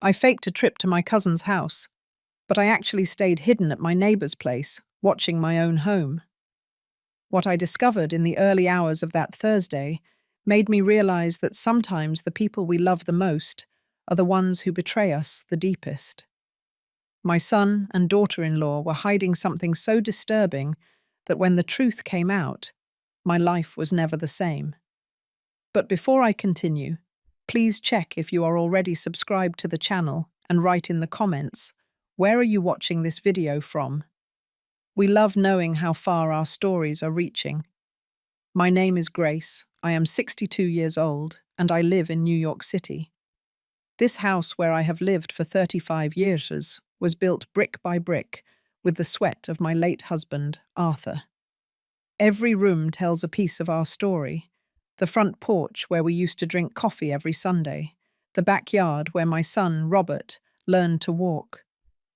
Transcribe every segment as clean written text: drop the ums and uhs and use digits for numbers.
I faked a trip to my cousin's house, but I actually stayed hidden at my neighbor's place, watching my own home. What I discovered in the early hours of that Thursday made me realize that sometimes the people we love the most are the ones who betray us the deepest. My son and daughter-in-law were hiding something so disturbing that when the truth came out, my life was never the same. But before I continue, please check if you are already subscribed to the channel and write in the comments, where are you watching this video from? We love knowing how far our stories are reaching. My name is Grace, I am 62 years old, and I live in New York City. This house where I have lived for 35 years was built brick by brick with the sweat of my late husband, Arthur. Every room tells a piece of our story. The front porch where we used to drink coffee every Sunday, the backyard where my son, Robert, learned to walk,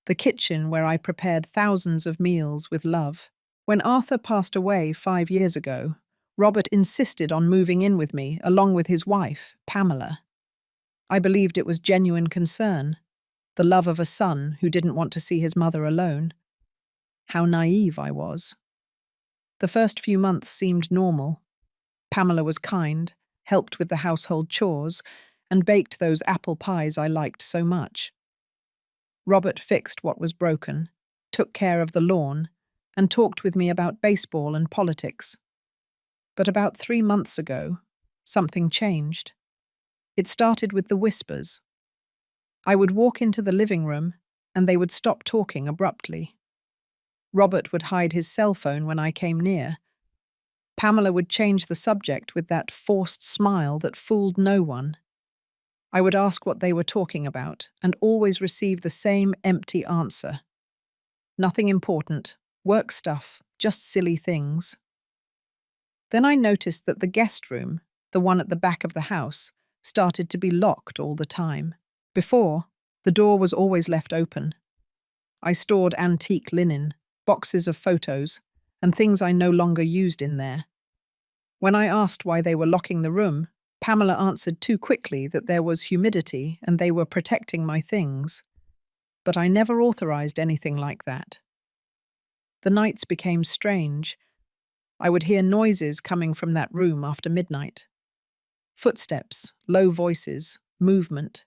the kitchen where I prepared thousands of meals with love. When Arthur passed away 5 years ago, Robert insisted on moving in with me along with his wife, Pamela. I believed it was genuine concern, the love of a son who didn't want to see his mother alone. How naive I was. The first few months seemed normal. Pamela was kind, helped with the household chores, and baked those apple pies I liked so much. Robert fixed what was broken, took care of the lawn, and talked with me about baseball and politics. But about 3 months ago, something changed. It started with the whispers. I would walk into the living room, and they would stop talking abruptly. Robert would hide his cell phone when I came near. Pamela would change the subject with that forced smile that fooled no one. I would ask what they were talking about, and always receive the same empty answer. Nothing important, work stuff, just silly things. Then I noticed that the guest room, the one at the back of the house, started to be locked all the time. Before, the door was always left open. I stored antique linen, boxes of photos, and things I no longer used in there. When I asked why they were locking the room, Pamela answered too quickly that there was humidity and they were protecting my things. But I never authorized anything like that. The nights became strange. I would hear noises coming from that room after midnight. Footsteps, low voices, movement.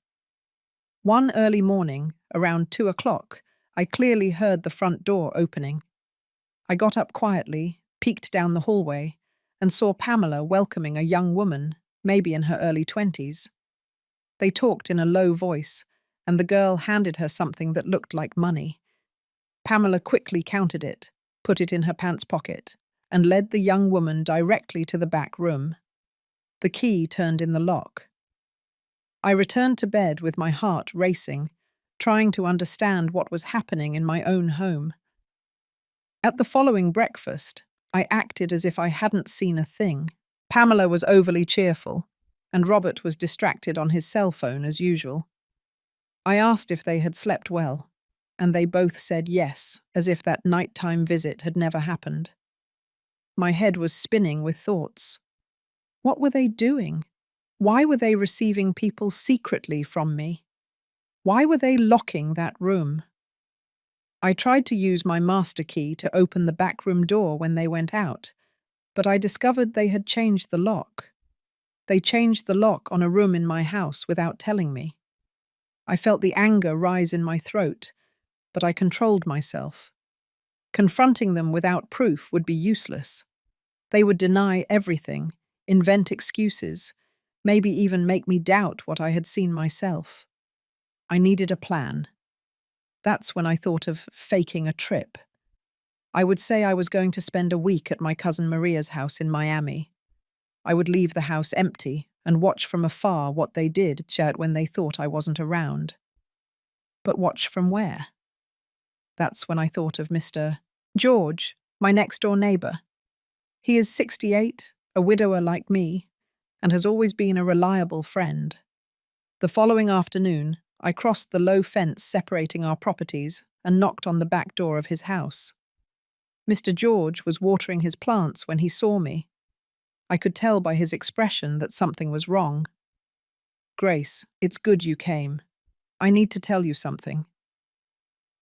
One early morning, around 2 o'clock, I clearly heard the front door opening. I got up quietly, peeked down the hallway, and saw Pamela welcoming a young woman, maybe in her early 20s. They talked in a low voice, and the girl handed her something that looked like money. Pamela quickly counted it, put it in her pants pocket, and led the young woman directly to the back room. The key turned in the lock. I returned to bed with my heart racing, trying to understand what was happening in my own home. At the following breakfast, I acted as if I hadn't seen a thing. Pamela was overly cheerful, and Robert was distracted on his cell phone as usual. I asked if they had slept well, and they both said yes, as if that nighttime visit had never happened. My head was spinning with thoughts. What were they doing? Why were they receiving people secretly from me? Why were they locking that room? I tried to use my master key to open the back room door when they went out, but I discovered they had changed the lock. They changed the lock on a room in my house without telling me. I felt the anger rise in my throat, but I controlled myself. Confronting them without proof would be useless. They would deny everything, invent excuses, maybe even make me doubt what I had seen myself. I needed a plan. That's when I thought of faking a trip. I would say I was going to spend a week at my cousin Maria's house in Miami. I would leave the house empty and watch from afar what they did when they thought I wasn't around. But watch from where? That's when I thought of Mr. George, my next-door neighbor. He is 68, a widower like me, and has always been a reliable friend. The following afternoon, I crossed the low fence separating our properties and knocked on the back door of his house. Mr. George was watering his plants when he saw me. I could tell by his expression that something was wrong. "Grace, it's good you came. I need to tell you something.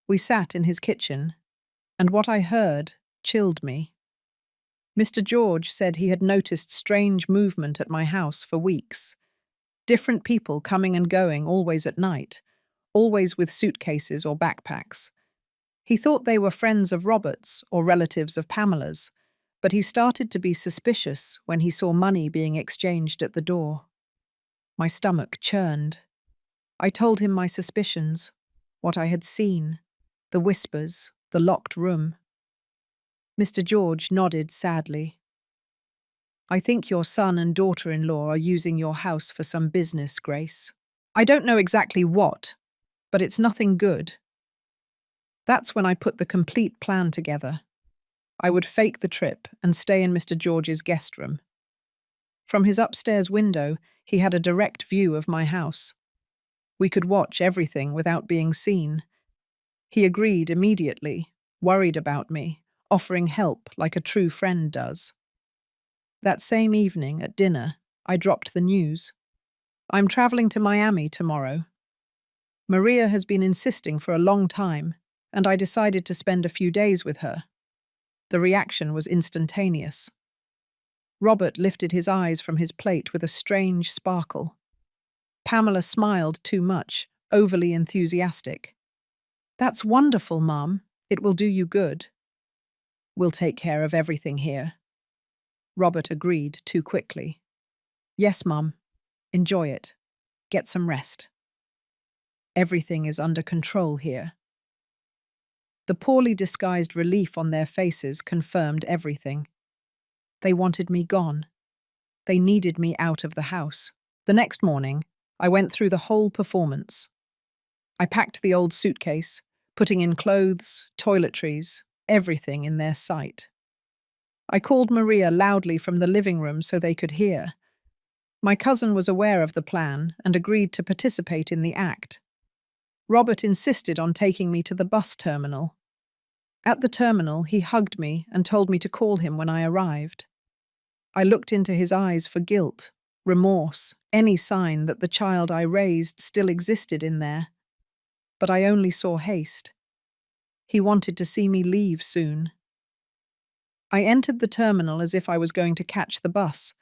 We sat in his kitchen, and what I heard chilled me. Mr. George said he had noticed strange movement at my house for weeks. Different people coming and going, always at night, always with suitcases or backpacks. He thought they were friends of Robert's or relatives of Pamela's, but he started to be suspicious when he saw money being exchanged at the door. My stomach churned. I told him my suspicions, what I had seen, the whispers, the locked room. Mr. George nodded sadly. I think your son and daughter-in-law are using your house for some business, Grace. I don't know exactly what, but it's nothing good. That's when I put the complete plan together. I would fake the trip and stay in Mr. George's guest room. From his upstairs window, he had a direct view of my house. We could watch everything without being seen. He agreed immediately, worried about me, offering help like a true friend does. That same evening at dinner, I dropped the news. I'm traveling to Miami tomorrow. Maria has been insisting for a long time, and I decided to spend a few days with her. The reaction was instantaneous. Robert lifted his eyes from his plate with a strange sparkle. Pamela smiled too much, overly enthusiastic. That's wonderful, Mum. It will do you good. We'll take care of everything here. Robert agreed too quickly. Yes, Mum. Enjoy it. Get some rest. Everything is under control here. The poorly disguised relief on their faces confirmed everything. They wanted me gone. They needed me out of the house. The next morning, I went through the whole performance. I packed the old suitcase, putting in clothes, toiletries, everything in their sight. I called Maria loudly from the living room so they could hear. My cousin was aware of the plan and agreed to participate in the act. Robert insisted on taking me to the bus terminal. At the terminal, he hugged me and told me to call him when I arrived. I looked into his eyes for guilt, remorse, any sign that the child I raised still existed in there. But I only saw haste. He wanted to see me leave soon. I entered the terminal as if I was going to catch the bus,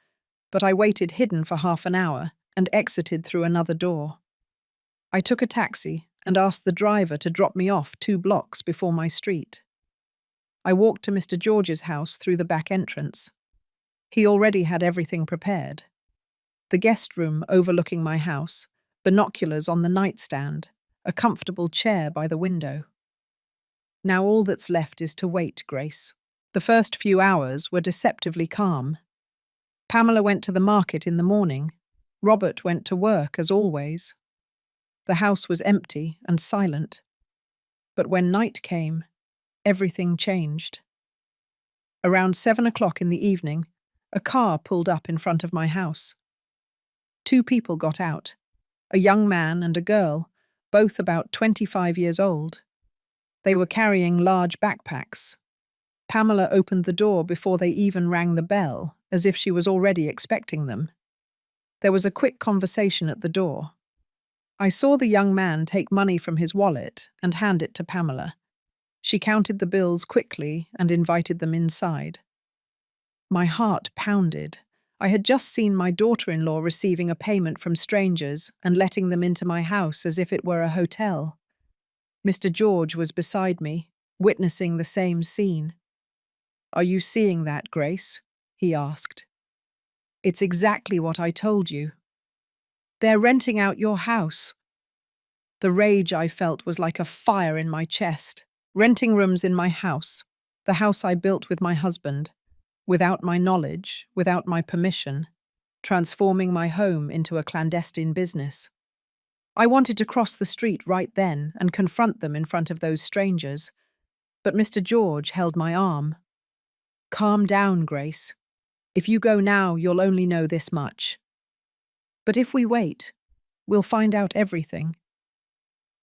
but I waited hidden for half an hour and exited through another door. I took a taxi and asked the driver to drop me off 2 blocks before my street. I walked to Mr. George's house through the back entrance. He already had everything prepared. The guest room overlooking my house, binoculars on the nightstand, a comfortable chair by the window. Now all that's left is to wait, Grace. The first few hours were deceptively calm. Pamela went to the market in the morning. Robert went to work as always. The house was empty and silent. But when night came, everything changed. Around 7 o'clock in the evening, a car pulled up in front of my house. 2 people got out, a young man and a girl, both about 25 years old. They were carrying large backpacks. Pamela opened the door before they even rang the bell, as if she was already expecting them. There was a quick conversation at the door. I saw the young man take money from his wallet and hand it to Pamela. She counted the bills quickly and invited them inside. My heart pounded. I had just seen my daughter-in-law receiving a payment from strangers and letting them into my house as if it were a hotel. Mr. George was beside me, witnessing the same scene. "Are you seeing that, Grace?" he asked. "It's exactly what I told you. They're renting out your house." The rage I felt was like a fire in my chest. Renting rooms in my house, the house I built with my husband, without my knowledge, without my permission, transforming my home into a clandestine business. I wanted to cross the street right then and confront them in front of those strangers, but Mr. George held my arm. "Calm down, Grace. If you go now, you'll only know this much. But if we wait, we'll find out everything.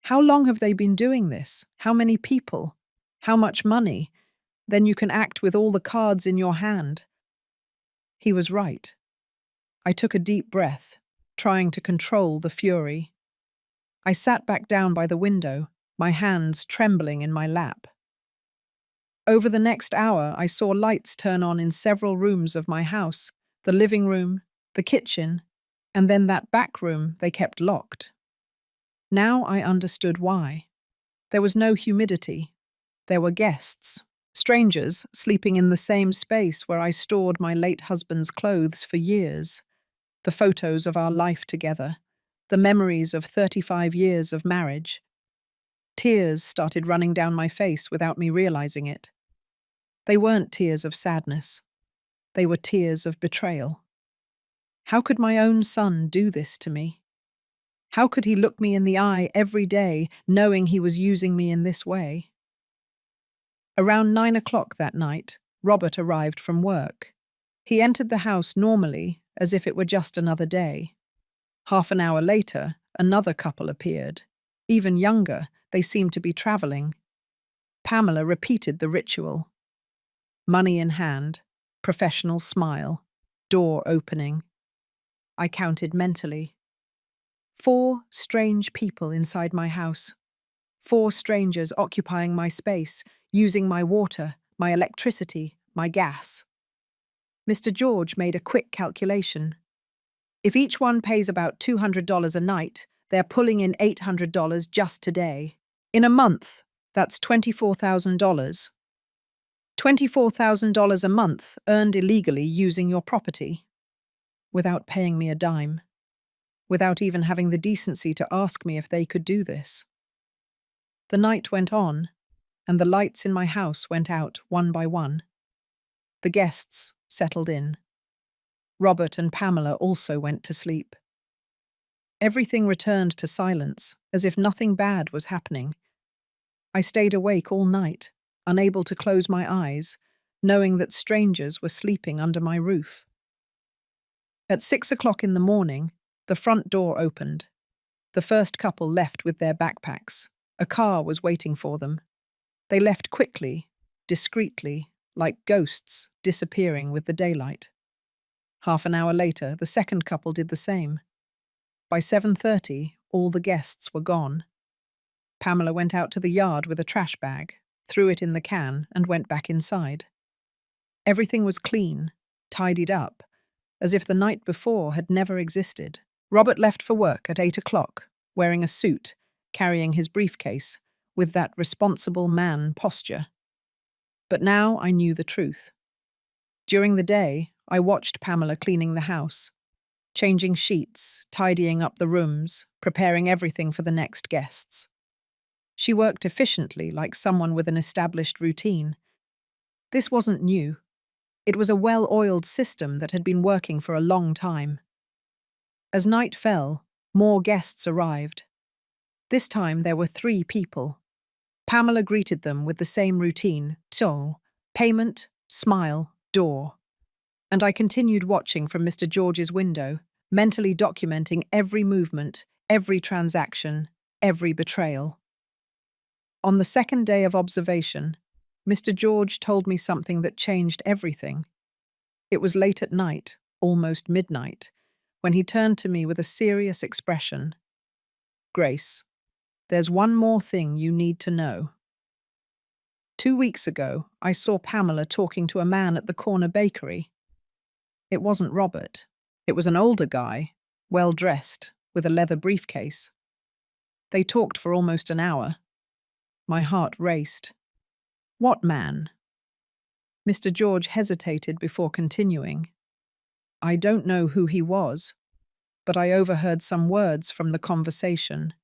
How long have they been doing this? How many people? How much money? Then you can act with all the cards in your hand." He was right. I took a deep breath, trying to control the fury. I sat back down by the window, my hands trembling in my lap. Over the next hour, I saw lights turn on in several rooms of my house, the living room, the kitchen, and then that back room they kept locked. Now I understood why. There was no humidity. There were guests, strangers sleeping in the same space where I stored my late husband's clothes for years, the photos of our life together, the memories of 35 years of marriage. Tears started running down my face without me realizing it. They weren't tears of sadness. They were tears of betrayal. How could my own son do this to me? How could he look me in the eye every day knowing he was using me in this way? Around 9 o'clock that night, Robert arrived from work. He entered the house normally, as if it were just another day. Half an hour later, another couple appeared. Even younger, they seemed to be traveling. Pamela repeated the ritual. Money in hand, professional smile, door opening. I counted mentally. 4 strange people inside my house. 4 strangers occupying my space, using my water, my electricity, my gas. Mr. George made a quick calculation. If each one pays about $200 a night, they're pulling in $800 just today. In a month, that's $24,000. $24,000 a month earned illegally using your property, without paying me a dime, without even having the decency to ask me if they could do this. The night went on, and the lights in my house went out one by one. The guests settled in. Robert and Pamela also went to sleep. Everything returned to silence, as if nothing bad was happening. I stayed awake all night, unable to close my eyes, knowing that strangers were sleeping under my roof. At 6 o'clock in the morning, the front door opened. The first couple left with their backpacks. A car was waiting for them. They left quickly, discreetly, like ghosts disappearing with the daylight. Half an hour later, the second couple did the same. By 7:30, all the guests were gone. Pamela went out to the yard with a trash bag, threw it in the can, and went back inside. Everything was clean, tidied up, as if the night before had never existed. Robert left for work at 8 o'clock, wearing a suit, carrying his briefcase, with that responsible man posture. But now I knew the truth. During the day, I watched Pamela cleaning the house, changing sheets, tidying up the rooms, preparing everything for the next guests. She worked efficiently, like someone with an established routine. This wasn't new. It was a well-oiled system that had been working for a long time. As night fell, more guests arrived. This time there were 3 people. Pamela greeted them with the same routine, payment, smile, door. And I continued watching from Mr. George's window, mentally documenting every movement, every transaction, every betrayal. On the second day of observation, Mr. George told me something that changed everything. It was late at night, almost midnight, when he turned to me with a serious expression. Grace, there's one more thing you need to know. 2 weeks ago, I saw Pamela talking to a man at the corner bakery. It wasn't Robert. It was an older guy, well-dressed, with a leather briefcase. They talked for almost an hour. My heart raced. What man? Mr. George hesitated before continuing. I don't know who he was, but I overheard some words from the conversation.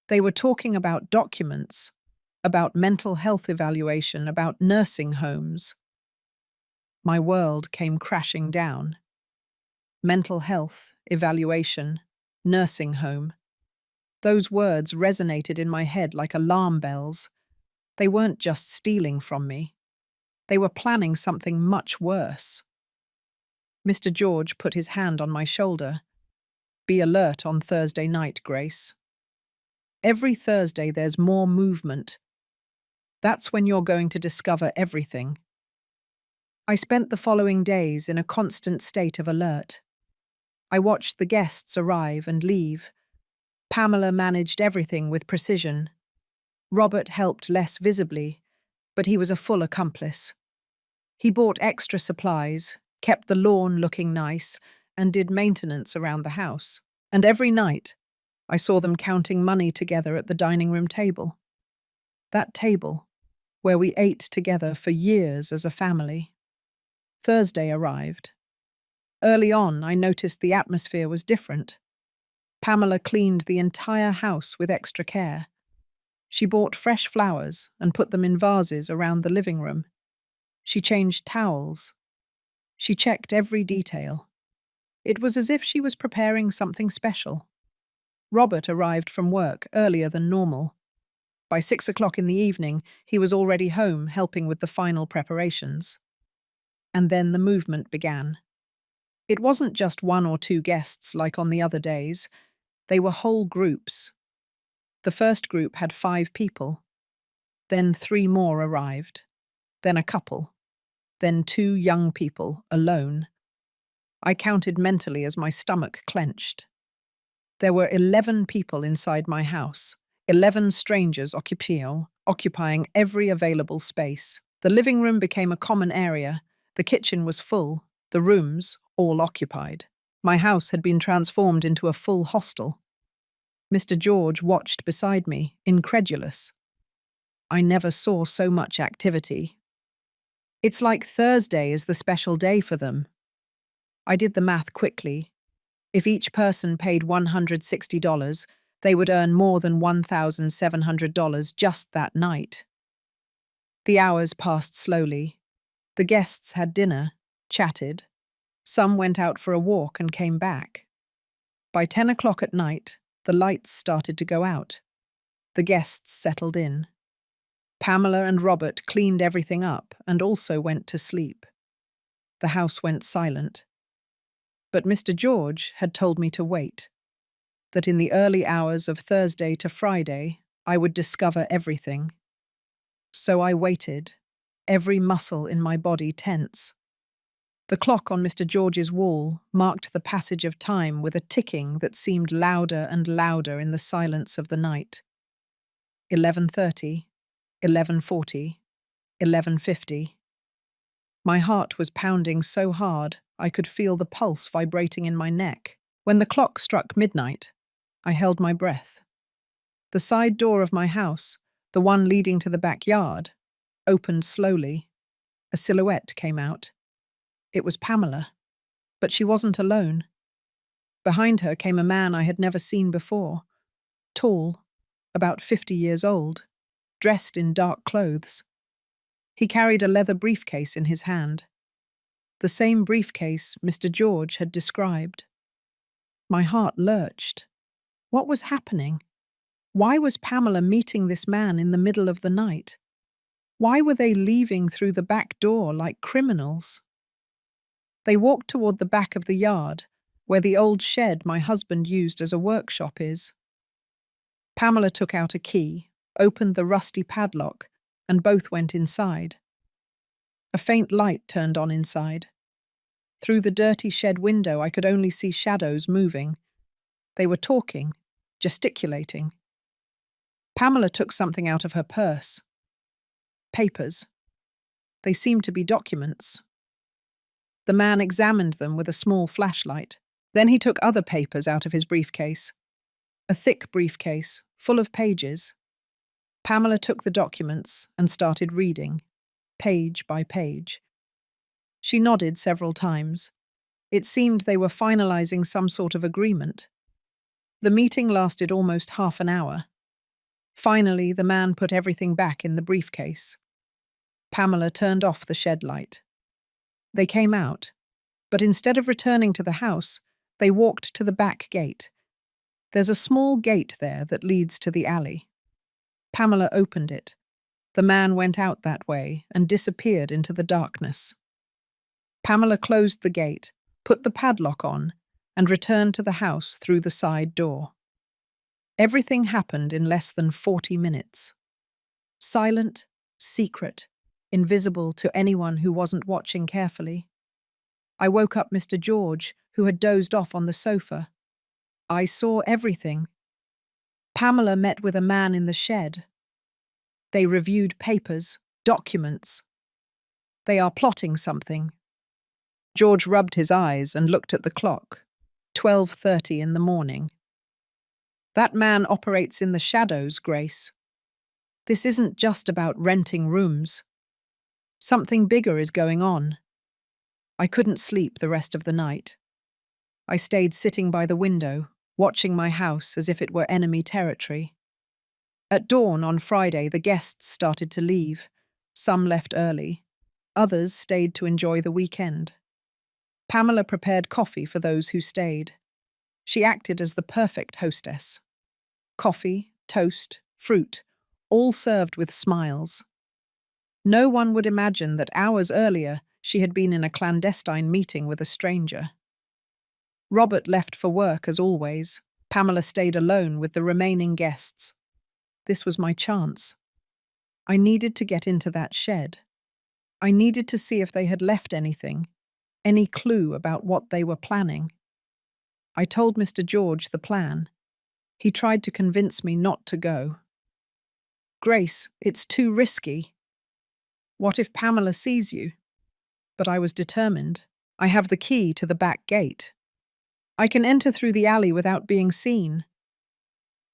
They were talking about documents, about mental health evaluation, about nursing homes. My world came crashing down. Mental health, evaluation, nursing home. Those words resonated in my head like alarm bells. They weren't just stealing from me. They were planning something much worse. Mr. George put his hand on my shoulder. Be alert on Thursday night, Grace. Every Thursday there's more movement. That's when you're going to discover everything. I spent the following days in a constant state of alert. I watched the guests arrive and leave. Pamela managed everything with precision. Robert helped less visibly, but he was a full accomplice. He bought extra supplies, kept the lawn looking nice, and did maintenance around the house. And every night, I saw them counting money together at the dining room table. That table, where we ate together for years as a family. Thursday arrived. Early on, I noticed the atmosphere was different. Pamela cleaned the entire house with extra care. She bought fresh flowers and put them in vases around the living room. She changed towels. She checked every detail. It was as if she was preparing something special. Robert arrived from work earlier than normal. By 6 o'clock in the evening, he was already home helping with the final preparations. And then the movement began. It wasn't just one or two guests like on the other days. They were whole groups. The first group had 5 people. Then 3 more arrived. Then a couple. Then 2 young people, alone. I counted mentally as my stomach clenched. There were 11 people inside my house, 11 strangers occupying every available space. The living room became a common area, the kitchen was full, the rooms all occupied. My house had been transformed into a full hostel. Mr. George watched beside me, incredulous. I never saw so much activity. It's like Thursday is the special day for them. I did the math quickly. If each person paid $160, they would earn more than $1,700 just that night. The hours passed slowly. The guests had dinner, chatted. Some went out for a walk and came back. By 10 o'clock at night, the lights started to go out. The guests settled in. Pamela and Robert cleaned everything up and also went to sleep. The house went silent. But Mr. George had told me to wait, that in the early hours of Thursday to Friday, I would discover everything. So I waited, every muscle in my body tense. The clock on Mr. George's wall marked the passage of time with a ticking that seemed louder and louder in the silence of the night. 11:30, 11:40, 11:50. My heart was pounding so hard I could feel the pulse vibrating in my neck. When the clock struck midnight, I held my breath. The side door of my house, the one leading to the backyard, opened slowly. A silhouette came out. It was Pamela, but she wasn't alone. Behind her came a man I had never seen before, tall, about 50 years old, dressed in dark clothes. He carried a leather briefcase in his hand, the same briefcase Mr. George had described. My heart lurched. What was happening? Why was Pamela meeting this man in the middle of the night? Why were they leaving through the back door like criminals? They walked toward the back of the yard, where the old shed my husband used as a workshop is. Pamela took out a key, opened the rusty padlock, and both went inside. A faint light turned on inside. Through the dirty shed window, I could only see shadows moving. They were talking, gesticulating. Pamela took something out of her purse. Papers. They seemed to be documents. The man examined them with a small flashlight. Then he took other papers out of his briefcase. A thick briefcase, full of pages. Pamela took the documents and started reading, page by page. She nodded several times. It seemed they were finalizing some sort of agreement. The meeting lasted almost half an hour. Finally, the man put everything back in the briefcase. Pamela turned off the shed light. They came out, but instead of returning to the house, they walked to the back gate. There's a small gate there that leads to the alley. Pamela opened it. The man went out that way and disappeared into the darkness. Pamela closed the gate, put the padlock on, and returned to the house through the side door. Everything happened in less than 40 minutes. Silent, secret, invisible to anyone who wasn't watching carefully. I woke up Mr. George, who had dozed off on the sofa. I saw everything. Pamela met with a man in the shed. They reviewed papers, documents. They are plotting something. George rubbed his eyes and looked at the clock. 12:30 in the morning. That man operates in the shadows, Grace. This isn't just about renting rooms. Something bigger is going on. I couldn't sleep the rest of the night. I stayed sitting by the window, watching my house as if it were enemy territory. At dawn on Friday, the guests started to leave. Some left early. Others stayed to enjoy the weekend. Pamela prepared coffee for those who stayed. She acted as the perfect hostess. Coffee, toast, fruit, all served with smiles. No one would imagine that hours earlier she had been in a clandestine meeting with a stranger. Robert left for work as always. Pamela stayed alone with the remaining guests. This was my chance. I needed to get into that shed. I needed to see if they had left anything, any clue about what they were planning. I told Mr. George the plan. He tried to convince me not to go. Grace, it's too risky. What if Pamela sees you? But I was determined. I have the key to the back gate. I can enter through the alley without being seen.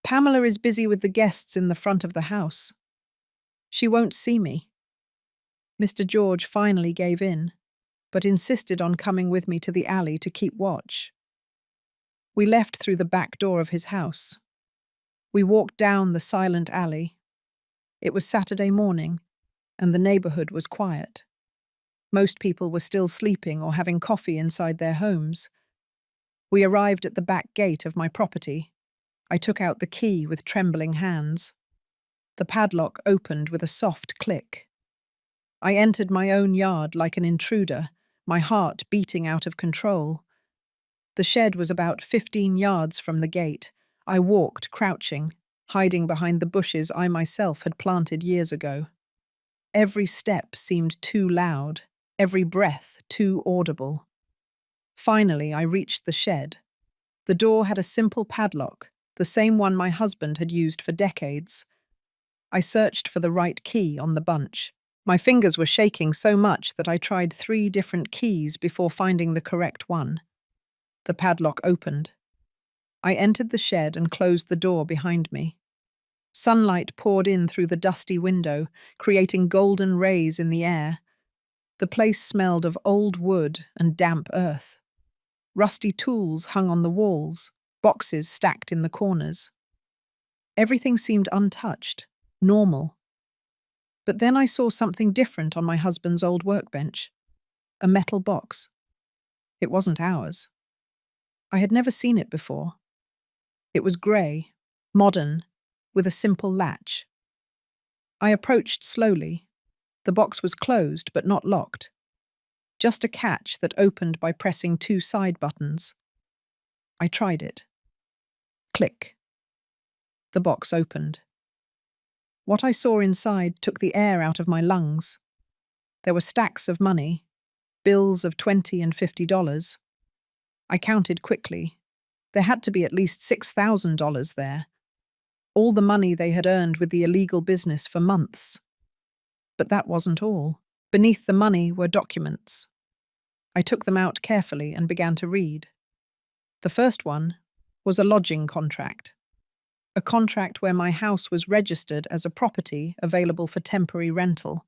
Pamela is busy with the guests in the front of the house. She won't see me. Mr. George finally gave in, but insisted on coming with me to the alley to keep watch. We left through the back door of his house. We walked down the silent alley. It was Saturday morning, and the neighborhood was quiet. Most people were still sleeping or having coffee inside their homes. We arrived at the back gate of my property. I took out the key with trembling hands. The padlock opened with a soft click. I entered my own yard like an intruder, my heart beating out of control. The shed was about 15 yards from the gate. I walked, crouching, hiding behind the bushes I myself had planted years ago. Every step seemed too loud, every breath too audible. Finally, I reached the shed. The door had a simple padlock, the same one my husband had used for decades. I searched for the right key on the bunch. My fingers were shaking so much that I tried 3 different keys before finding the correct one. The padlock opened. I entered the shed and closed the door behind me. Sunlight poured in through the dusty window, creating golden rays in the air. The place smelled of old wood and damp earth. Rusty tools hung on the walls, boxes stacked in the corners. Everything seemed untouched, normal. But then I saw something different on my husband's old workbench. A metal box. It wasn't ours. I had never seen it before. It was grey, modern, with a simple latch. I approached slowly. The box was closed but not locked. Just a catch that opened by pressing 2 side buttons. I tried it. Click. The box opened. What I saw inside took the air out of my lungs. There were stacks of money, bills of $20 and $50. I counted quickly. There had to be at least $6,000 there. All the money they had earned with the illegal business for months. But that wasn't all. Beneath the money were documents. I took them out carefully and began to read. The first one was a lodging contract. A contract where my house was registered as a property available for temporary rental.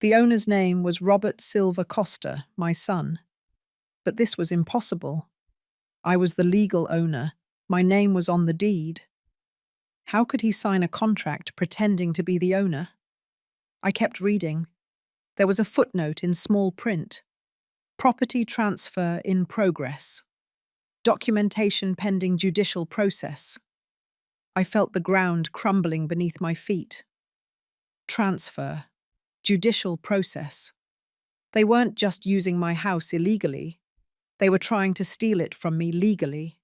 The owner's name was Robert Silva Costa, my son. But this was impossible. I was the legal owner. My name was on the deed. How could he sign a contract pretending to be the owner? I kept reading. There was a footnote in small print. Property transfer in progress. Documentation pending judicial process. I felt the ground crumbling beneath my feet. Transfer. Judicial process. They weren't just using my house illegally. They were trying to steal it from me legally.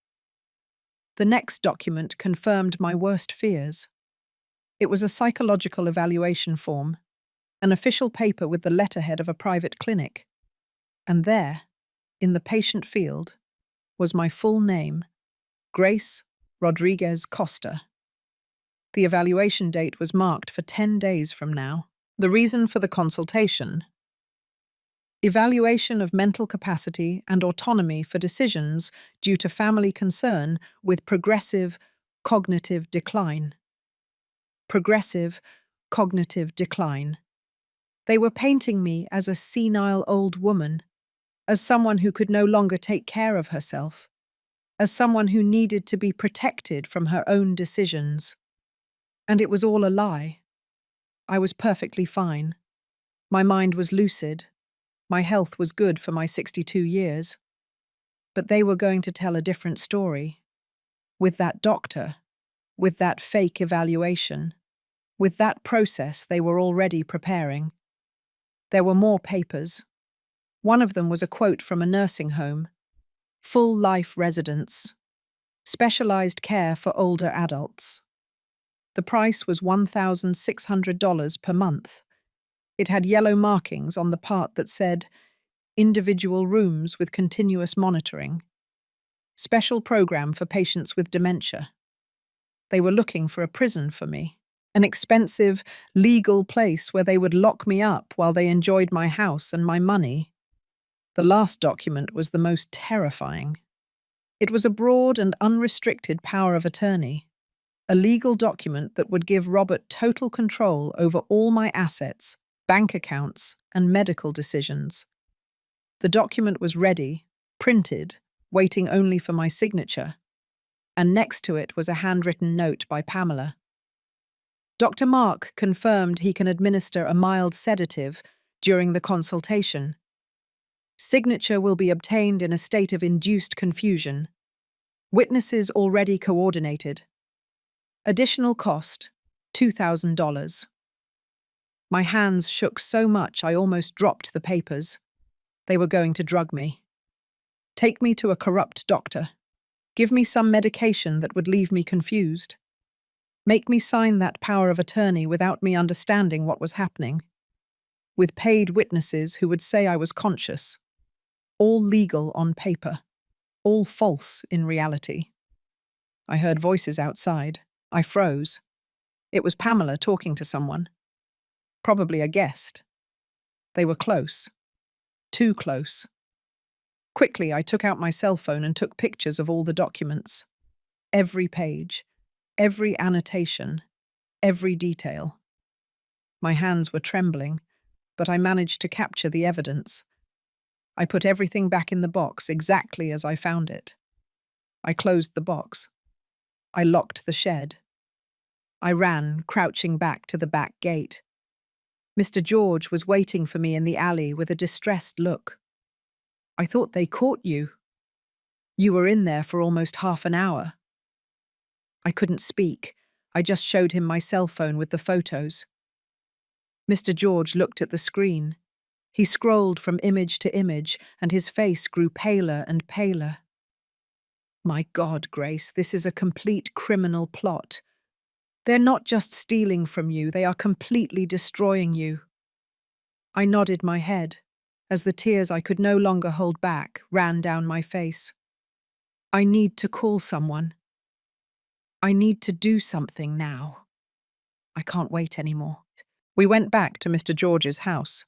The next document confirmed my worst fears. It was a psychological evaluation form, an official paper with the letterhead of a private clinic. And there, in the patient field, was my full name, Grace Rodriguez Costa. The evaluation date was marked for 10 days from now. The reason for the consultation: evaluation of mental capacity and autonomy for decisions due to family concern with progressive cognitive decline. Progressive cognitive decline. They were painting me as a senile old woman, as someone who could no longer take care of herself, as someone who needed to be protected from her own decisions. And it was all a lie. I was perfectly fine. My mind was lucid. My health was good for my 62 years. But they were going to tell a different story. With that doctor, with that fake evaluation, with that process they were already preparing. There were more papers. One of them was a quote from a nursing home. Full life residence. Specialized care for older adults. The price was $1,600 per month. It had yellow markings on the part that said, individual rooms with continuous monitoring. Special program for patients with dementia. They were looking for a prison for me. An expensive, legal place where they would lock me up while they enjoyed my house and my money. The last document was the most terrifying. It was a broad and unrestricted power of attorney, a legal document that would give Robert total control over all my assets, bank accounts, and medical decisions. The document was ready, printed, waiting only for my signature, and next to it was a handwritten note by Pamela. Dr. Mark confirmed he can administer a mild sedative during the consultation. Signature will be obtained in a state of induced confusion. Witnesses already coordinated. Additional cost, $2,000. My hands shook so much I almost dropped the papers. They were going to drug me. Take me to a corrupt doctor. Give me some medication that would leave me confused. Make me sign that power of attorney without me understanding what was happening. With paid witnesses who would say I was conscious. All legal on paper. All false in reality. I heard voices outside. I froze. It was Pamela talking to someone. Probably a guest. They were close. Too close. Quickly, I took out my cell phone and took pictures of all the documents. Every page. Every annotation. Every detail. My hands were trembling, but I managed to capture the evidence. I put everything back in the box exactly as I found it. I closed the box. I locked the shed. I ran, crouching back to the back gate. Mr. George was waiting for me in the alley with a distressed look. I thought they caught you. You were in there for almost half an hour. I couldn't speak. I just showed him my cell phone with the photos. Mr. George looked at the screen. He scrolled from image to image, and his face grew paler and paler. My God, Grace, this is a complete criminal plot. They're not just stealing from you, they are completely destroying you. I nodded my head, as the tears I could no longer hold back ran down my face. I need to call someone. I need to do something now. I can't wait anymore. We went back to Mr. George's house.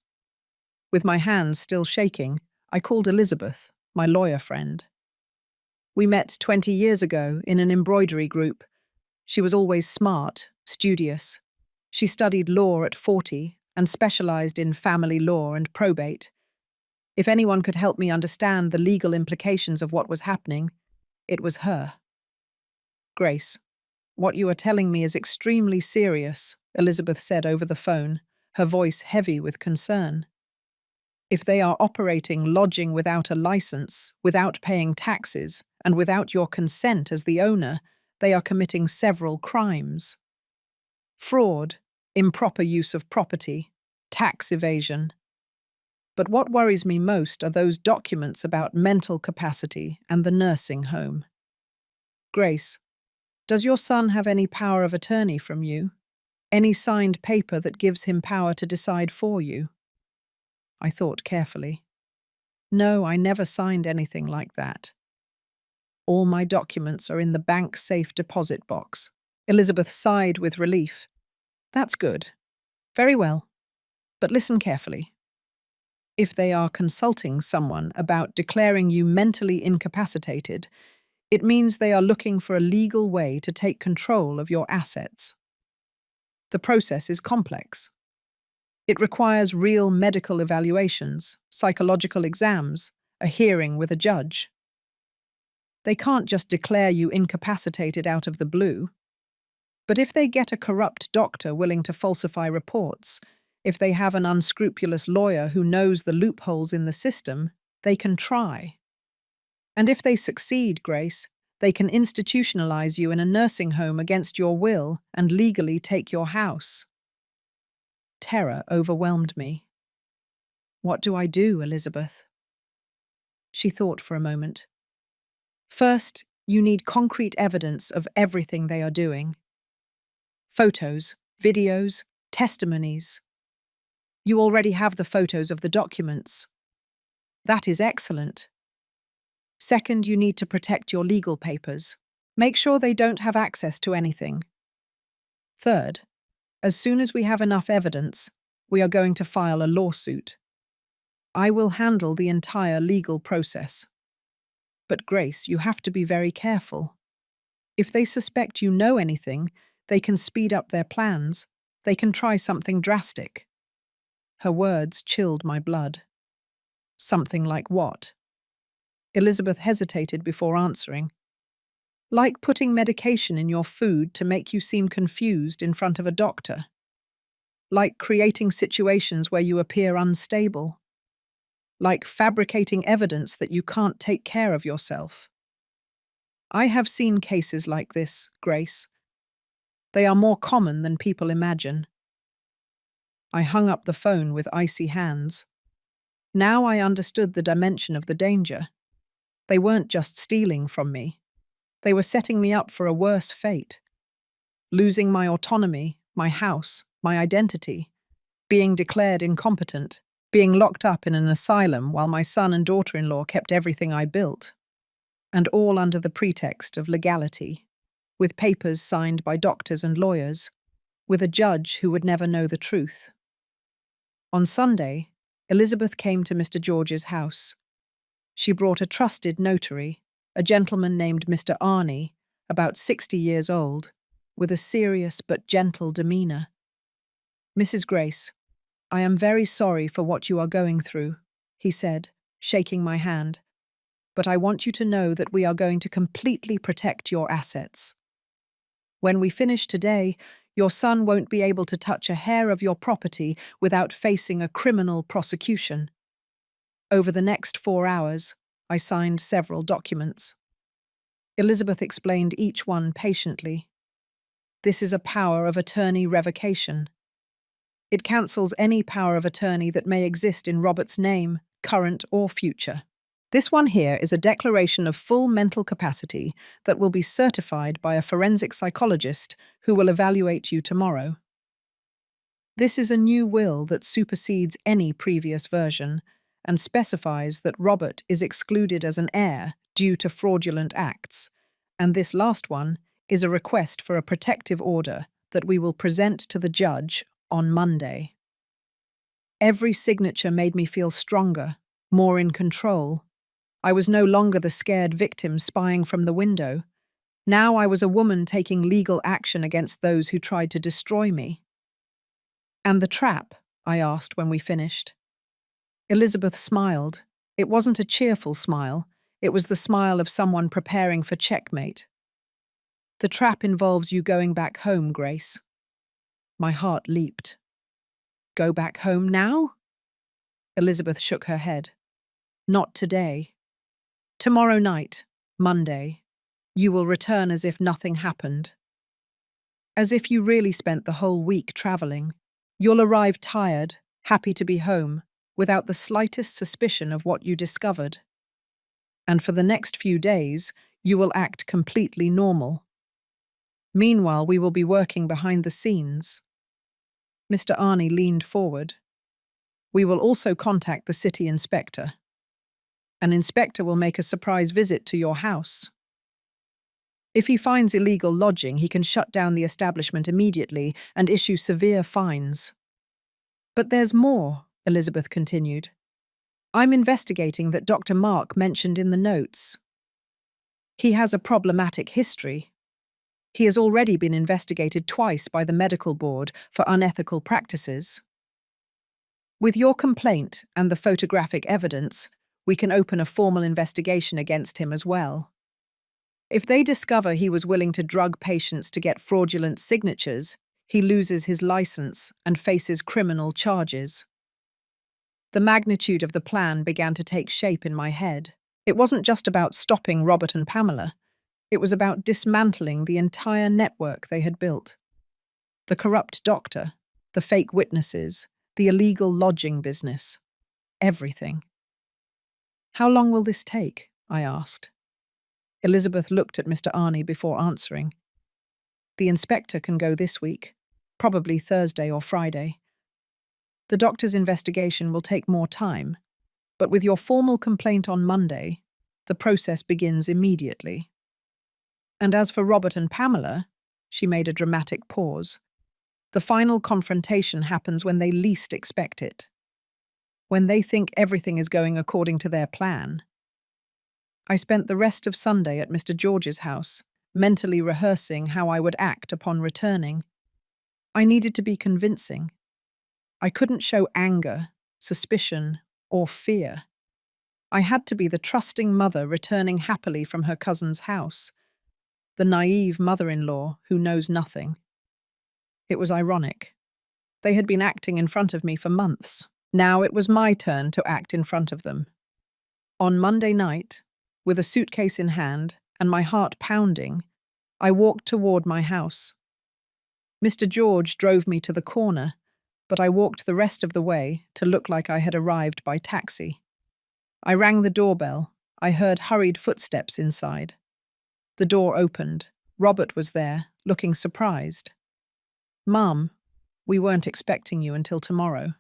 With my hands still shaking, I called Elizabeth, my lawyer friend. We met 20 years ago in an embroidery group. She was always smart, studious. She studied law at 40 and specialized in family law and probate. If anyone could help me understand the legal implications of what was happening, it was her. Grace, what you are telling me is extremely serious, Elizabeth said over the phone, her voice heavy with concern. If they are operating lodging without a license, without paying taxes, and without your consent as the owner, they are committing several crimes. Fraud, improper use of property, tax evasion. But what worries me most are those documents about mental capacity and the nursing home. Grace, does your son have any power of attorney from you? Any signed paper that gives him power to decide for you? I thought carefully. No, I never signed anything like that. All my documents are in the bank safe deposit box. Elizabeth sighed with relief. That's good. Very well. But listen carefully. If they are consulting someone about declaring you mentally incapacitated, it means they are looking for a legal way to take control of your assets. The process is complex. It requires real medical evaluations, psychological exams, a hearing with a judge. They can't just declare you incapacitated out of the blue. But if they get a corrupt doctor willing to falsify reports, if they have an unscrupulous lawyer who knows the loopholes in the system, they can try. And if they succeed, Grace, they can institutionalize you in a nursing home against your will and legally take your house. Terror overwhelmed me. What do I do, Elizabeth? She thought for a moment. First, you need concrete evidence of everything they are doing. Photos, videos, testimonies. You already have the photos of the documents. That is excellent. Second, you need to protect your legal papers. Make sure they don't have access to anything. Third, as soon as we have enough evidence, we are going to file a lawsuit. I will handle the entire legal process. But Grace, you have to be very careful. If they suspect you know anything, they can speed up their plans. They can try something drastic. Her words chilled my blood. Something like what? Elizabeth hesitated before answering. Like putting medication in your food to make you seem confused in front of a doctor. Like creating situations where you appear unstable. Like fabricating evidence that you can't take care of yourself. I have seen cases like this, Grace. They are more common than people imagine. I hung up the phone with icy hands. Now I understood the dimension of the danger. They weren't just stealing from me. They were setting me up for a worse fate. Losing my autonomy, my house, my identity. Being declared incompetent. Being locked up in an asylum while my son and daughter-in-law kept everything I built. And all under the pretext of legality. With papers signed by doctors and lawyers. With a judge who would never know the truth. On Sunday, Elizabeth came to Mr. George's house. She brought a trusted notary, a gentleman named Mr. Arney, about 60 years old, with a serious but gentle demeanour. Mrs. Grace, I am very sorry for what you are going through, he said, shaking my hand, but I want you to know that we are going to completely protect your assets. When we finish today, your son won't be able to touch a hair of your property without facing a criminal prosecution. Over the next 4 hours, I signed several documents. Elizabeth explained each one patiently. This is a power of attorney revocation. It cancels any power of attorney that may exist in Robert's name, current or future. This one here is a declaration of full mental capacity that will be certified by a forensic psychologist who will evaluate you tomorrow. This is a new will that supersedes any previous version and specifies that Robert is excluded as an heir due to fraudulent acts, and this last one is a request for a protective order that we will present to the judge on Monday. Every signature made me feel stronger, more in control. I was no longer the scared victim spying from the window. Now I was a woman taking legal action against those who tried to destroy me. And the trap? I asked when we finished. Elizabeth smiled. It wasn't a cheerful smile. It was the smile of someone preparing for checkmate. The trap involves you going back home, Grace. My heart leaped. Go back home now? Elizabeth shook her head. Not today. Tomorrow night, Monday, you will return as if nothing happened. As if you really spent the whole week travelling. You'll arrive tired, happy to be home, without the slightest suspicion of what you discovered. And for the next few days, you will act completely normal. Meanwhile, we will be working behind the scenes. Mr. Arney leaned forward. We will also contact the city inspector. An inspector will make a surprise visit to your house. If he finds illegal lodging, he can shut down the establishment immediately and issue severe fines. But there's more, Elizabeth continued. I'm investigating that Dr. Mark mentioned in the notes. He has a problematic history. He has already been investigated twice by the medical board for unethical practices. With your complaint and the photographic evidence, we can open a formal investigation against him as well. If they discover he was willing to drug patients to get fraudulent signatures, he loses his license and faces criminal charges. The magnitude of the plan began to take shape in my head. It wasn't just about stopping Robert and Pamela. It was about dismantling the entire network they had built. The corrupt doctor, the fake witnesses, the illegal lodging business. Everything. How long will this take? I asked. Elizabeth looked at Mr. Arney before answering. The inspector can go this week, probably Thursday or Friday. The doctor's investigation will take more time, but with your formal complaint on Monday, the process begins immediately. And as for Robert and Pamela, she made a dramatic pause. The final confrontation happens when they least expect it. When they think everything is going according to their plan. I spent the rest of Sunday at Mr. George's house, mentally rehearsing how I would act upon returning. I needed to be convincing. I couldn't show anger, suspicion, or fear. I had to be the trusting mother returning happily from her cousin's house, the naive mother-in-law who knows nothing. It was ironic. They had been acting in front of me for months. Now it was my turn to act in front of them. On Monday night, with a suitcase in hand and my heart pounding, I walked toward my house. Mr. George drove me to the corner, but I walked the rest of the way to look like I had arrived by taxi. I rang the doorbell. I heard hurried footsteps inside. The door opened. Robert was there, looking surprised. "Mum, we weren't expecting you until tomorrow."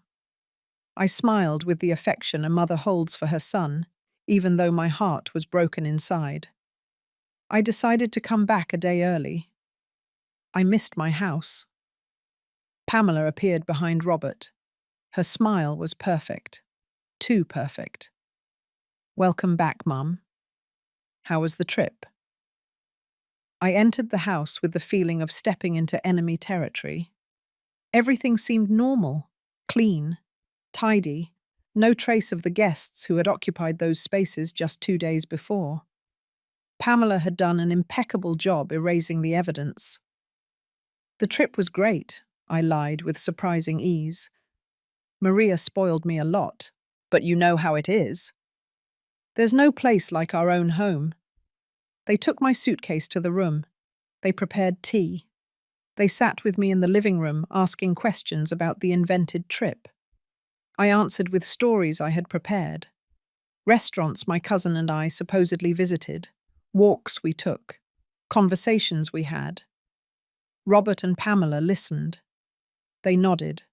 I smiled with the affection a mother holds for her son, even though my heart was broken inside. I decided to come back a day early. I missed my house. Pamela appeared behind Robert. Her smile was perfect. Too perfect. "Welcome back, Mum. How was the trip?" I entered the house with the feeling of stepping into enemy territory. Everything seemed normal, clean, tidy, no trace of the guests who had occupied those spaces just 2 days before. Pamela had done an impeccable job erasing the evidence. "The trip was great," I lied with surprising ease. "Maria spoiled me a lot, but you know how it is. There's no place like our own home." They took my suitcase to the room. They prepared tea. They sat with me in the living room asking questions about the invented trip. I answered with stories I had prepared. Restaurants my cousin and I supposedly visited, walks we took, conversations we had. Robert and Pamela listened. They nodded.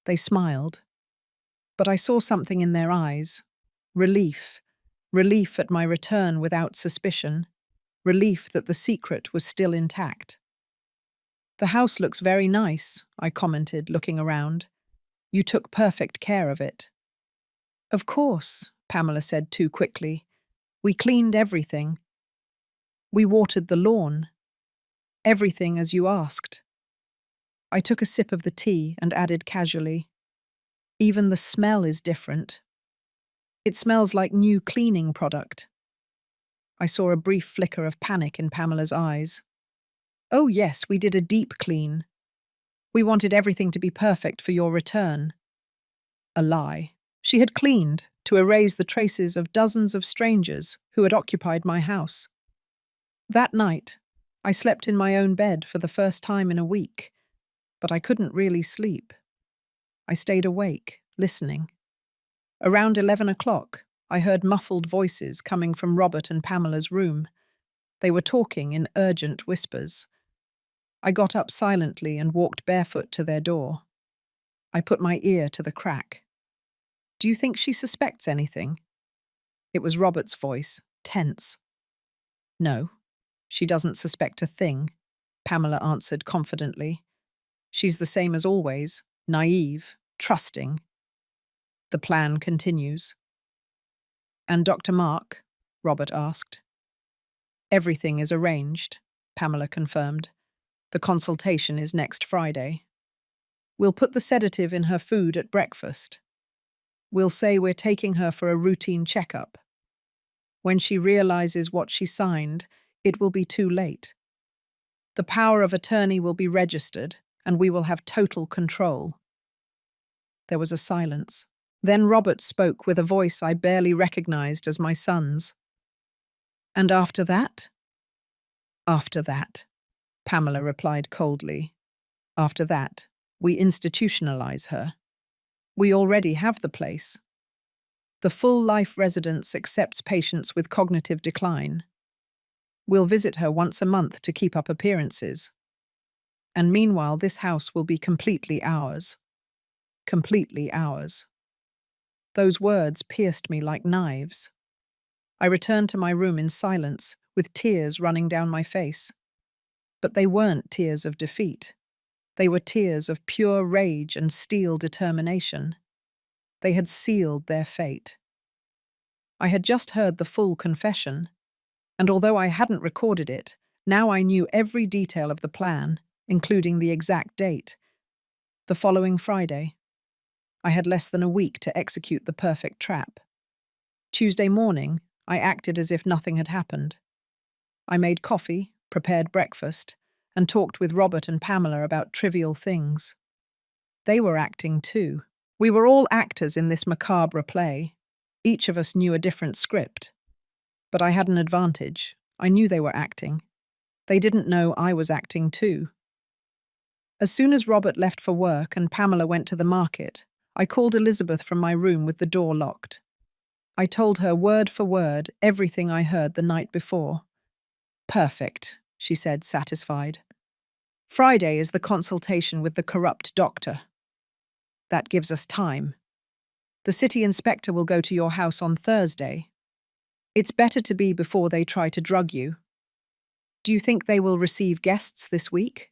They smiled. But I saw something in their eyes. Relief. Relief at my return without suspicion. Relief that the secret was still intact. "The house looks very nice," I commented, looking around. "You took perfect care of it." "Of course," Pamela said too quickly. "We cleaned everything. We watered the lawn. Everything as you asked." I took a sip of the tea and added casually, "Even the smell is different. It smells like new cleaning product." I saw a brief flicker of panic in Pamela's eyes. "Oh yes, we did a deep clean. We wanted everything to be perfect for your return." A lie. She had cleaned to erase the traces of dozens of strangers who had occupied my house. That night, I slept in my own bed for the first time in a week, but I couldn't really sleep. I stayed awake, listening. Around 11 o'clock, I heard muffled voices coming from Robert and Pamela's room. They were talking in urgent whispers. I got up silently and walked barefoot to their door. I put my ear to the crack. "Do you think she suspects anything?" It was Robert's voice, tense. "No. She doesn't suspect a thing, Pamela answered confidently. She's the same as always, naive, trusting. The plan continues. And Dr. Mark? Robert asked. Everything is arranged, Pamela confirmed. The consultation is next Friday. We'll put the sedative in her food at breakfast. We'll say we're taking her for a routine checkup. When she realizes what she signed, it will be too late. The power of attorney will be registered, and we will have total control. There was a silence. Then Robert spoke with a voice I barely recognized as my son's. And after that? After that, Pamela replied coldly. After that, we institutionalize her. We already have the place. The full-life residence accepts patients with cognitive decline. We'll visit her once a month to keep up appearances. And meanwhile, this house will be completely ours. Completely ours. Those words pierced me like knives. I returned to my room in silence, with tears running down my face. But they weren't tears of defeat. They were tears of pure rage and steel determination. They had sealed their fate. I had just heard the full confession, and although I hadn't recorded it, now I knew every detail of the plan, including the exact date. The following Friday. I had less than a week to execute the perfect trap. Tuesday morning, I acted as if nothing had happened. I made coffee, prepared breakfast, and talked with Robert and Pamela about trivial things. They were acting too. We were all actors in this macabre play. Each of us knew a different script. But I had an advantage. I knew they were acting. They didn't know I was acting too. As soon as Robert left for work and Pamela went to the market, I called Elizabeth from my room with the door locked. I told her word for word everything I heard the night before. Perfect, she said, satisfied. Friday is the consultation with the corrupt doctor. That gives us time. The city inspector will go to your house on Thursday. It's better to be before they try to drug you. Do you think they will receive guests this week?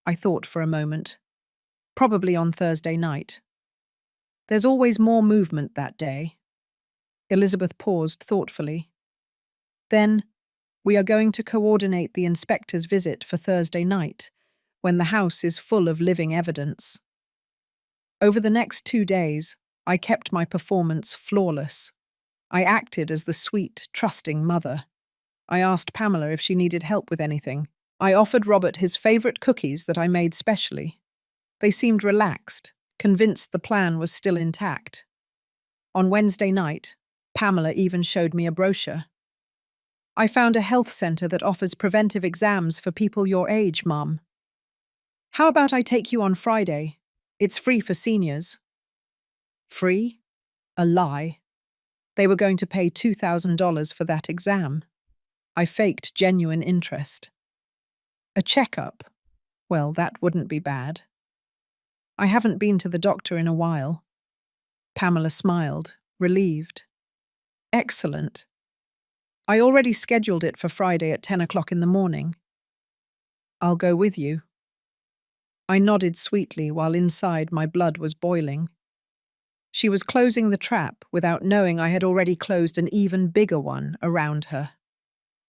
I thought for a moment. Probably on Thursday night. There's always more movement that day. Elizabeth paused thoughtfully. Then, we are going to coordinate the inspector's visit for Thursday night, when the house is full of living evidence. Over the next 2 days, I kept my performance flawless. I acted as the sweet, trusting mother. I asked Pamela if she needed help with anything. I offered Robert his favorite cookies that I made specially. They seemed relaxed, convinced the plan was still intact. On Wednesday night, Pamela even showed me a brochure. I found a health centre that offers preventive exams for people your age, Mum. How about I take you on Friday? It's free for seniors. Free? A lie. They were going to pay $2,000 for that exam. I faked genuine interest. A checkup? Well, that wouldn't be bad. I haven't been to the doctor in a while. Pamela smiled, relieved. Excellent. I already scheduled it for Friday at 10 o'clock in the morning. I'll go with you. I nodded sweetly while inside my blood was boiling. She was closing the trap without knowing I had already closed an even bigger one around her.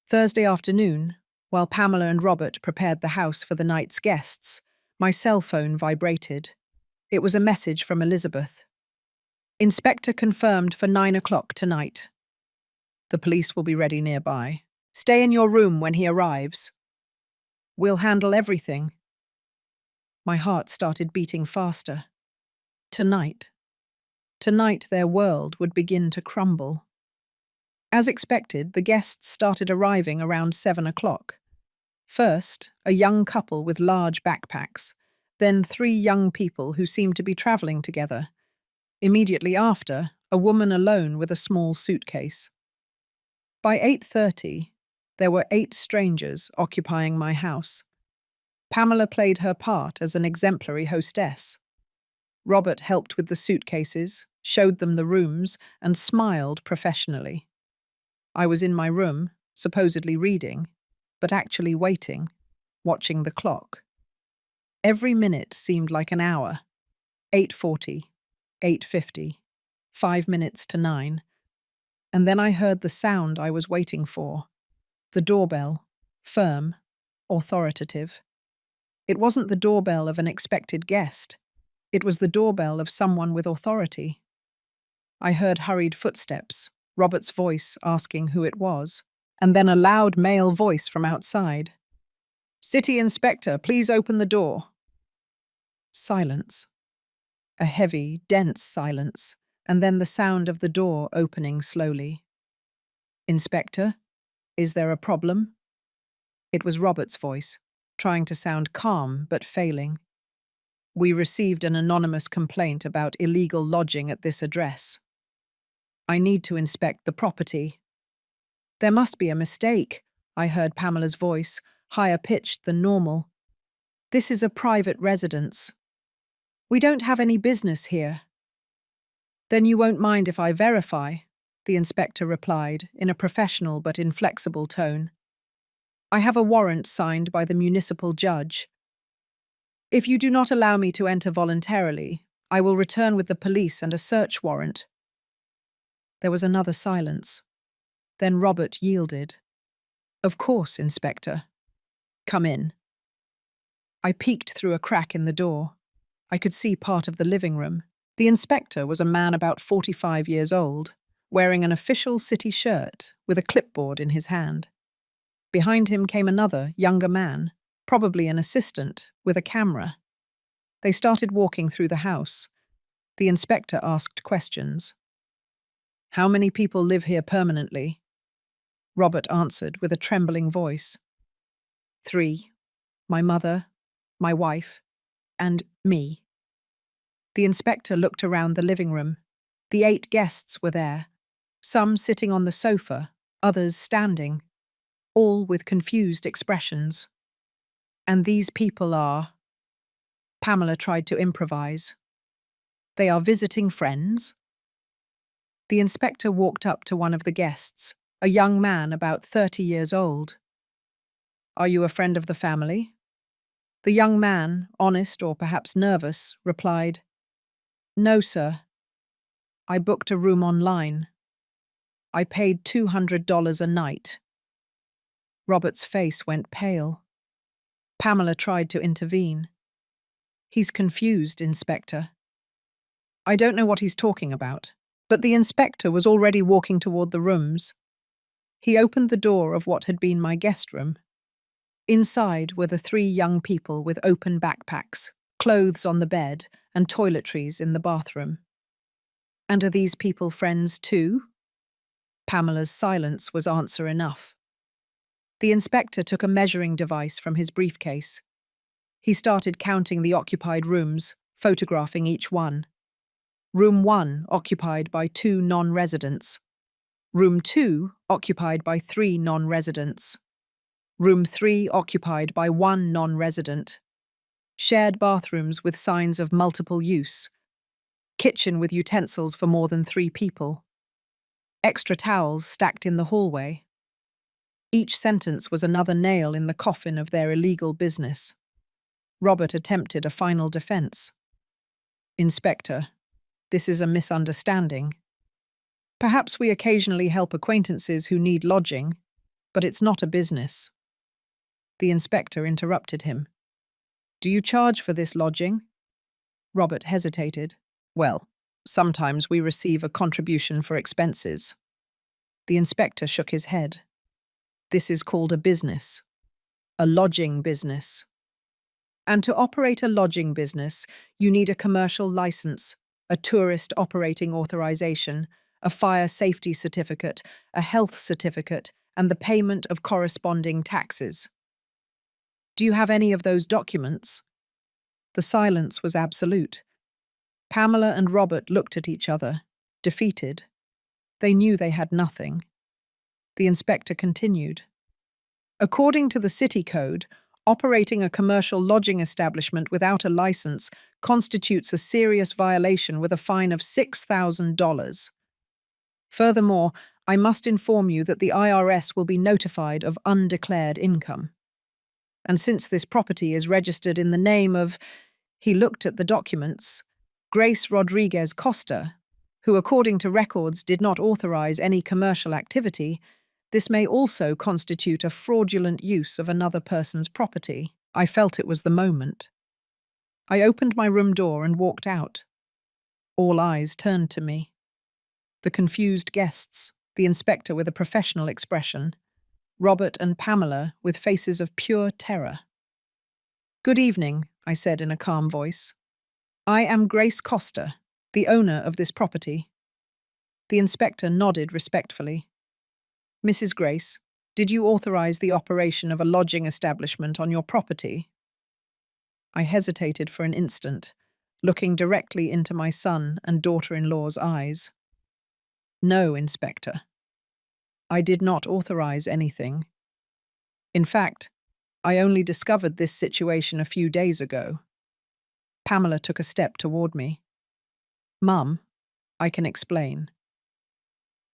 Thursday afternoon, while Pamela and Robert prepared the house for the night's guests, my cell phone vibrated. It was a message from Elizabeth. Inspector confirmed for 9 o'clock tonight. The police will be ready nearby. Stay in your room when he arrives. We'll handle everything. My heart started beating faster. Tonight. Tonight their world would begin to crumble. As expected, the guests started arriving around 7 o'clock. First, a young couple with large backpacks, then 3 young people who seemed to be traveling together. Immediately after, a woman alone with a small suitcase. By 8:30, there were 8 strangers occupying my house. Pamela played her part as an exemplary hostess. Robert helped with the suitcases, showed them the rooms, and smiled professionally. I was in my room, supposedly reading, but actually waiting, watching the clock. Every minute seemed like an hour. 8:40, 8:50, 5 minutes to 9. And then I heard the sound I was waiting for. The doorbell, firm, authoritative. It wasn't the doorbell of an expected guest. It was the doorbell of someone with authority. I heard hurried footsteps, Robert's voice asking who it was, and then a loud male voice from outside. "City Inspector, please open the door." Silence. A heavy, dense silence, and then the sound of the door opening slowly. "Inspector, is there a problem?" It was Robert's voice, trying to sound calm but failing. "We received an anonymous complaint about illegal lodging at this address. I need to inspect the property." "There must be a mistake," I heard Pamela's voice, higher pitched than normal. "This is a private residence. We don't have any business here." "Then you won't mind if I verify," the inspector replied in a professional but inflexible tone. "I have a warrant signed by the municipal judge. If you do not allow me to enter voluntarily, I will return with the police and a search warrant." There was another silence. Then Robert yielded. "Of course, Inspector. Come in." I peeked through a crack in the door. I could see part of the living room. The inspector was a man about 45 years old, wearing an official city shirt with a clipboard in his hand. Behind him came another, younger man, probably an assistant, with a camera. They started walking through the house. The inspector asked questions. "How many people live here permanently?" Robert answered with a trembling voice. "3. My mother, my wife, and me." The inspector looked around the living room. The 8 guests were there, some sitting on the sofa, others standing, all with confused expressions. "And these people are—" Pamela tried to improvise. "They are visiting friends?" The inspector walked up to one of the guests, a young man about 30 years old. "Are you a friend of the family?" The young man, honest or perhaps nervous, replied, "No, sir. I booked a room online. I paid $200 a night." Robert's face went pale. Pamela tried to intervene. "He's confused, Inspector." "I don't know what he's talking about." But the inspector was already walking toward the rooms. He opened the door of what had been my guest room. Inside were the 3 young people with open backpacks, clothes on the bed, and toiletries in the bathroom. "And are these people friends too?" Pamela's silence was answer enough. The inspector took a measuring device from his briefcase. He started counting the occupied rooms, photographing each one. Room 1 occupied by 2 non-residents. Room 2 occupied by 3 non-residents. Room 3 occupied by 1 non-resident. Shared bathrooms with signs of multiple use. Kitchen with utensils for more than 3 people. Extra towels stacked in the hallway. Each sentence was another nail in the coffin of their illegal business. Robert attempted a final defense. "Inspector, this is a misunderstanding. Perhaps we occasionally help acquaintances who need lodging, but it's not a business." The inspector interrupted him. "Do you charge for this lodging?" Robert hesitated. "Well, sometimes we receive a contribution for expenses." The inspector shook his head. "This is called a business. A lodging business. And to operate a lodging business, you need a commercial license, a tourist operating authorization, a fire safety certificate, a health certificate, and the payment of corresponding taxes. Do you have any of those documents?" The silence was absolute. Pamela and Robert looked at each other, defeated. They knew they had nothing. The inspector continued. "According to the city code, operating a commercial lodging establishment without a license constitutes a serious violation with a fine of $6,000. Furthermore, I must inform you that the IRS will be notified of undeclared income. And since this property is registered in the name of, he looked at the documents, Grace Rodriguez Costa, who according to records did not authorize any commercial activity, this may also constitute a fraudulent use of another person's property. I felt it was the moment. I opened my room door and walked out. All eyes turned to me. The confused guests, the inspector with a professional expression, Robert and Pamela with faces of pure terror. "Good evening," I said in a calm voice. "I am Grace Costa, the owner of this property." The inspector nodded respectfully. "Mrs. Grace, did you authorize the operation of a lodging establishment on your property?" I hesitated for an instant, looking directly into my son and daughter-in-law's eyes. "No, Inspector. I did not authorize anything. In fact, I only discovered this situation a few days ago." Pamela took a step toward me. "Mum, I can explain."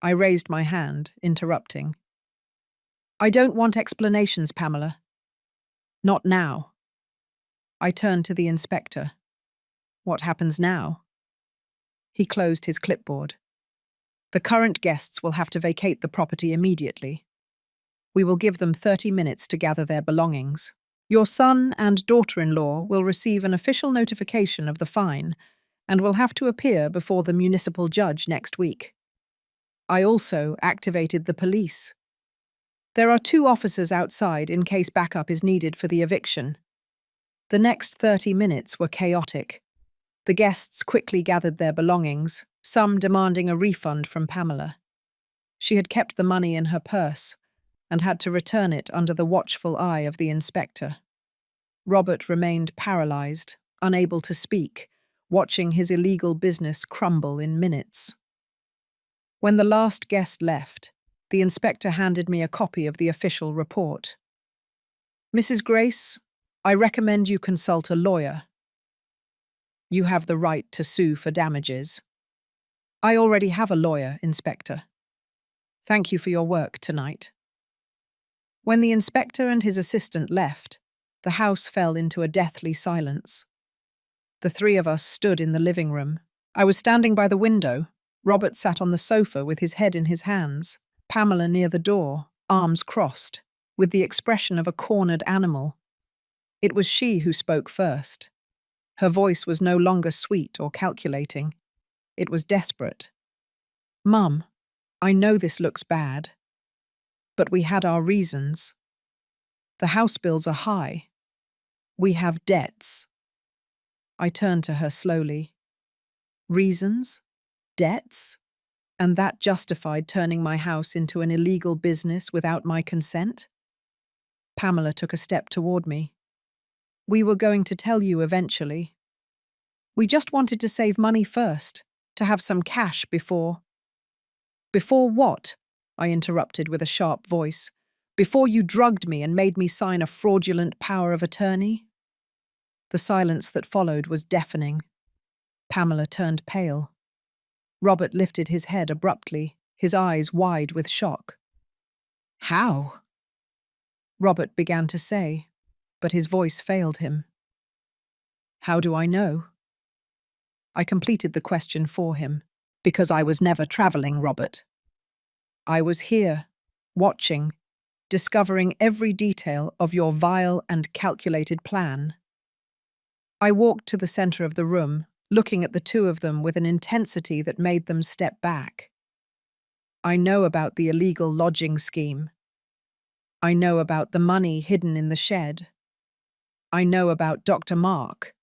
I raised my hand, interrupting. "I don't want explanations, Pamela. Not now." I turned to the inspector. "What happens now?" He closed his clipboard. "The current guests will have to vacate the property immediately. We will give them 30 minutes to gather their belongings. Your son and daughter-in-law will receive an official notification of the fine and will have to appear before the municipal judge next week. I also activated the police. There are 2 officers outside in case backup is needed for the eviction." The next 30 minutes were chaotic. The guests quickly gathered their belongings, some demanding a refund from Pamela. She had kept the money in her purse and had to return it under the watchful eye of the inspector. Robert remained paralyzed, unable to speak, watching his illegal business crumble in minutes. When the last guest left, the inspector handed me a copy of the official report. "Mrs. Grace, I recommend you consult a lawyer. You have the right to sue for damages." "I already have a lawyer, Inspector. Thank you for your work tonight." When the inspector and his assistant left, the house fell into a deathly silence. The 3 of us stood in the living room. I was standing by the window. Robert sat on the sofa with his head in his hands, Pamela near the door, arms crossed, with the expression of a cornered animal. It was she who spoke first. Her voice was no longer sweet or calculating. It was desperate. "Mum, I know this looks bad, but we had our reasons. The house bills are high. We have debts." I turned to her slowly. "Reasons? Debts? And that justified turning my house into an illegal business without my consent?" Pamela took a step toward me. "We were going to tell you eventually. We just wanted to save money first, to have some cash before—" "Before what?" I interrupted with a sharp voice. "Before you drugged me and made me sign a fraudulent power of attorney?" The silence that followed was deafening. Pamela turned pale. Robert lifted his head abruptly, his eyes wide with shock. "How?" Robert began to say, but his voice failed him. "How do I know?" I completed the question for him, because I was never traveling, Robert. I was here, watching, discovering every detail of your vile and calculated plan. I walked to the center of the room, looking at the 2 of them with an intensity that made them step back. I know about the illegal lodging scheme. I know about the money hidden in the shed. I know about Dr. Mark.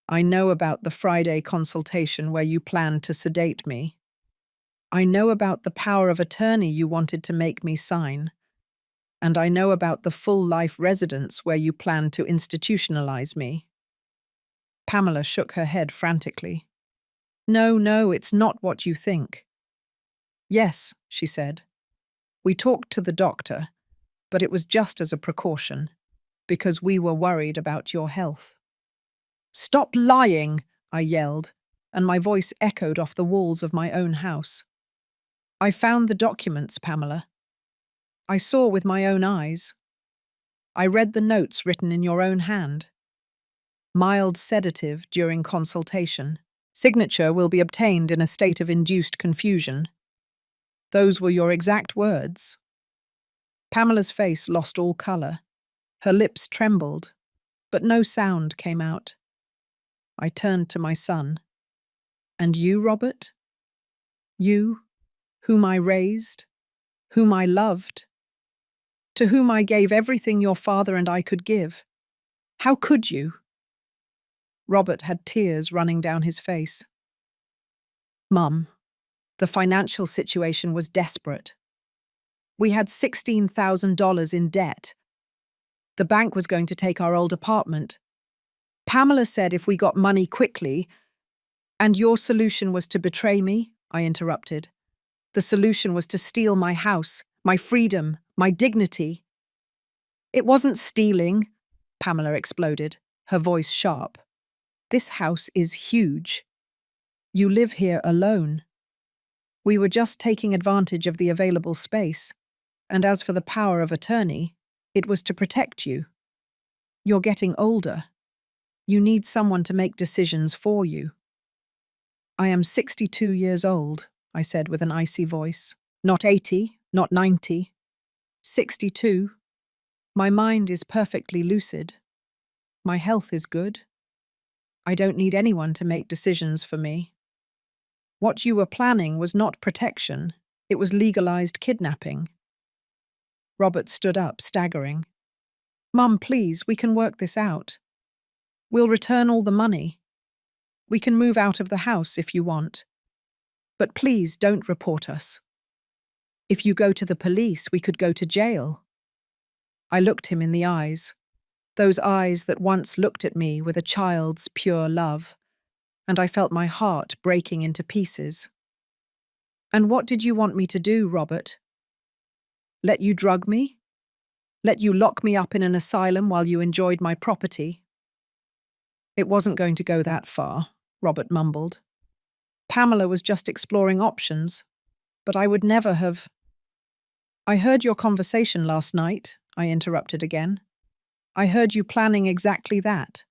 I know about the Friday consultation where you planned to sedate me. I know about the power of attorney you wanted to make me sign. And I know about the full-life residence where you planned to institutionalize me. Pamela shook her head frantically. No, it's not what you think." "Yes," she said. "We talked to the doctor, but it was just as a precaution, because we were worried about your health." "Stop lying!" I yelled, and my voice echoed off the walls of my own house. I found the documents, Pamela. I saw with my own eyes. I read the notes written in your own hand. Mild sedative during consultation. Signature will be obtained in a state of induced confusion. Those were your exact words. Pamela's face lost all colour. Her lips trembled, but no sound came out. I turned to my son. And you, Robert? You, whom I raised, whom I loved, to whom I gave everything your father and I could give. How could you? Robert had tears running down his face. Mum, the financial situation was desperate. We had $16,000 in debt. The bank was going to take our old apartment. Pamela said if we got money quickly, and your solution was to betray me, I interrupted. The solution was to steal my house, my freedom, my dignity. It wasn't stealing, Pamela exploded, her voice sharp. This house is huge. You live here alone. We were just taking advantage of the available space, and as for the power of attorney, it was to protect you. You're getting older. You need someone to make decisions for you. I am 62 years old, I said with an icy voice. Not 80, not 90. 62. My mind is perfectly lucid. My health is good. I don't need anyone to make decisions for me. What you were planning was not protection, it was legalized kidnapping. Robert stood up, staggering. Mum, please, we can work this out. We'll return all the money. We can move out of the house if you want. But please don't report us. If you go to the police, we could go to jail. I looked him in the eyes, those eyes that once looked at me with a child's pure love, and I felt my heart breaking into pieces. And what did you want me to do, Robert? Let you drug me? Let you lock me up in an asylum while you enjoyed my property? It wasn't going to go that far, Robert mumbled. Pamela was just exploring options, but I would never have. I heard your conversation last night, I interrupted again. I heard you planning exactly that.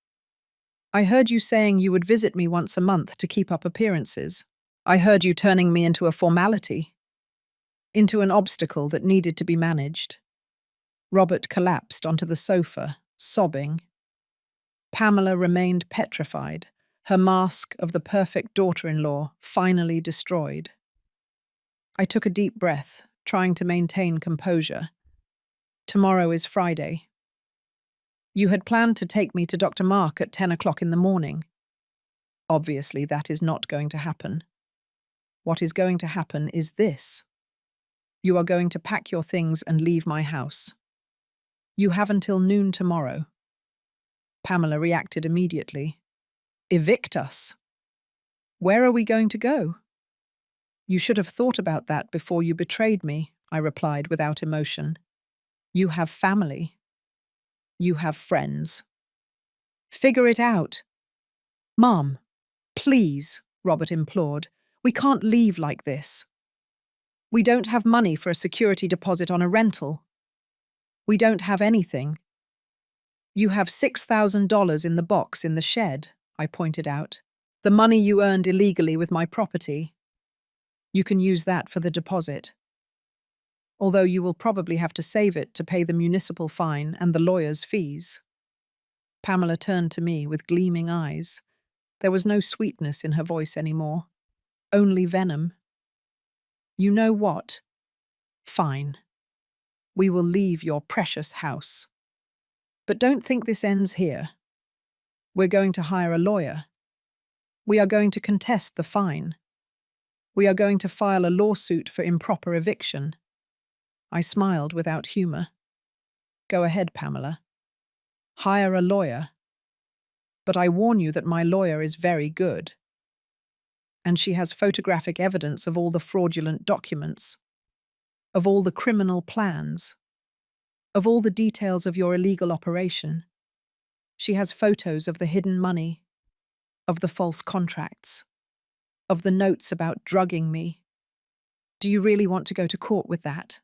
I heard you saying you would visit me once a month to keep up appearances. I heard you turning me into a formality, into an obstacle that needed to be managed. Robert collapsed onto the sofa, sobbing. Pamela remained petrified, her mask of the perfect daughter-in-law finally destroyed. I took a deep breath, trying to maintain composure. Tomorrow is Friday. You had planned to take me to Dr. Mark at 10 o'clock in the morning. Obviously, that is not going to happen. What is going to happen is this. You are going to pack your things and leave my house. You have until noon tomorrow. Pamela reacted immediately. Evict us. Where are we going to go? You should have thought about that before you betrayed me, I replied without emotion. You have family. You have friends. Figure it out. Mom, please, Robert implored. We can't leave like this. We don't have money for a security deposit on a rental. We don't have anything. You have $6,000 in the box in the shed, I pointed out. The money you earned illegally with my property. You can use that for the deposit. Although you will probably have to save it to pay the municipal fine and the lawyer's fees. Pamela turned to me with gleaming eyes. There was no sweetness in her voice anymore. Only venom. You know what? Fine. We will leave your precious house. But don't think this ends here. We're going to hire a lawyer. We are going to contest the fine. We are going to file a lawsuit for improper eviction. I smiled without humor. Go ahead, Pamela. Hire a lawyer. But I warn you that my lawyer is very good. And she has photographic evidence of all the fraudulent documents, of all the criminal plans, of all the details of your illegal operation. She has photos of the hidden money, of the false contracts, of the notes about drugging me. Do you really want to go to court with that?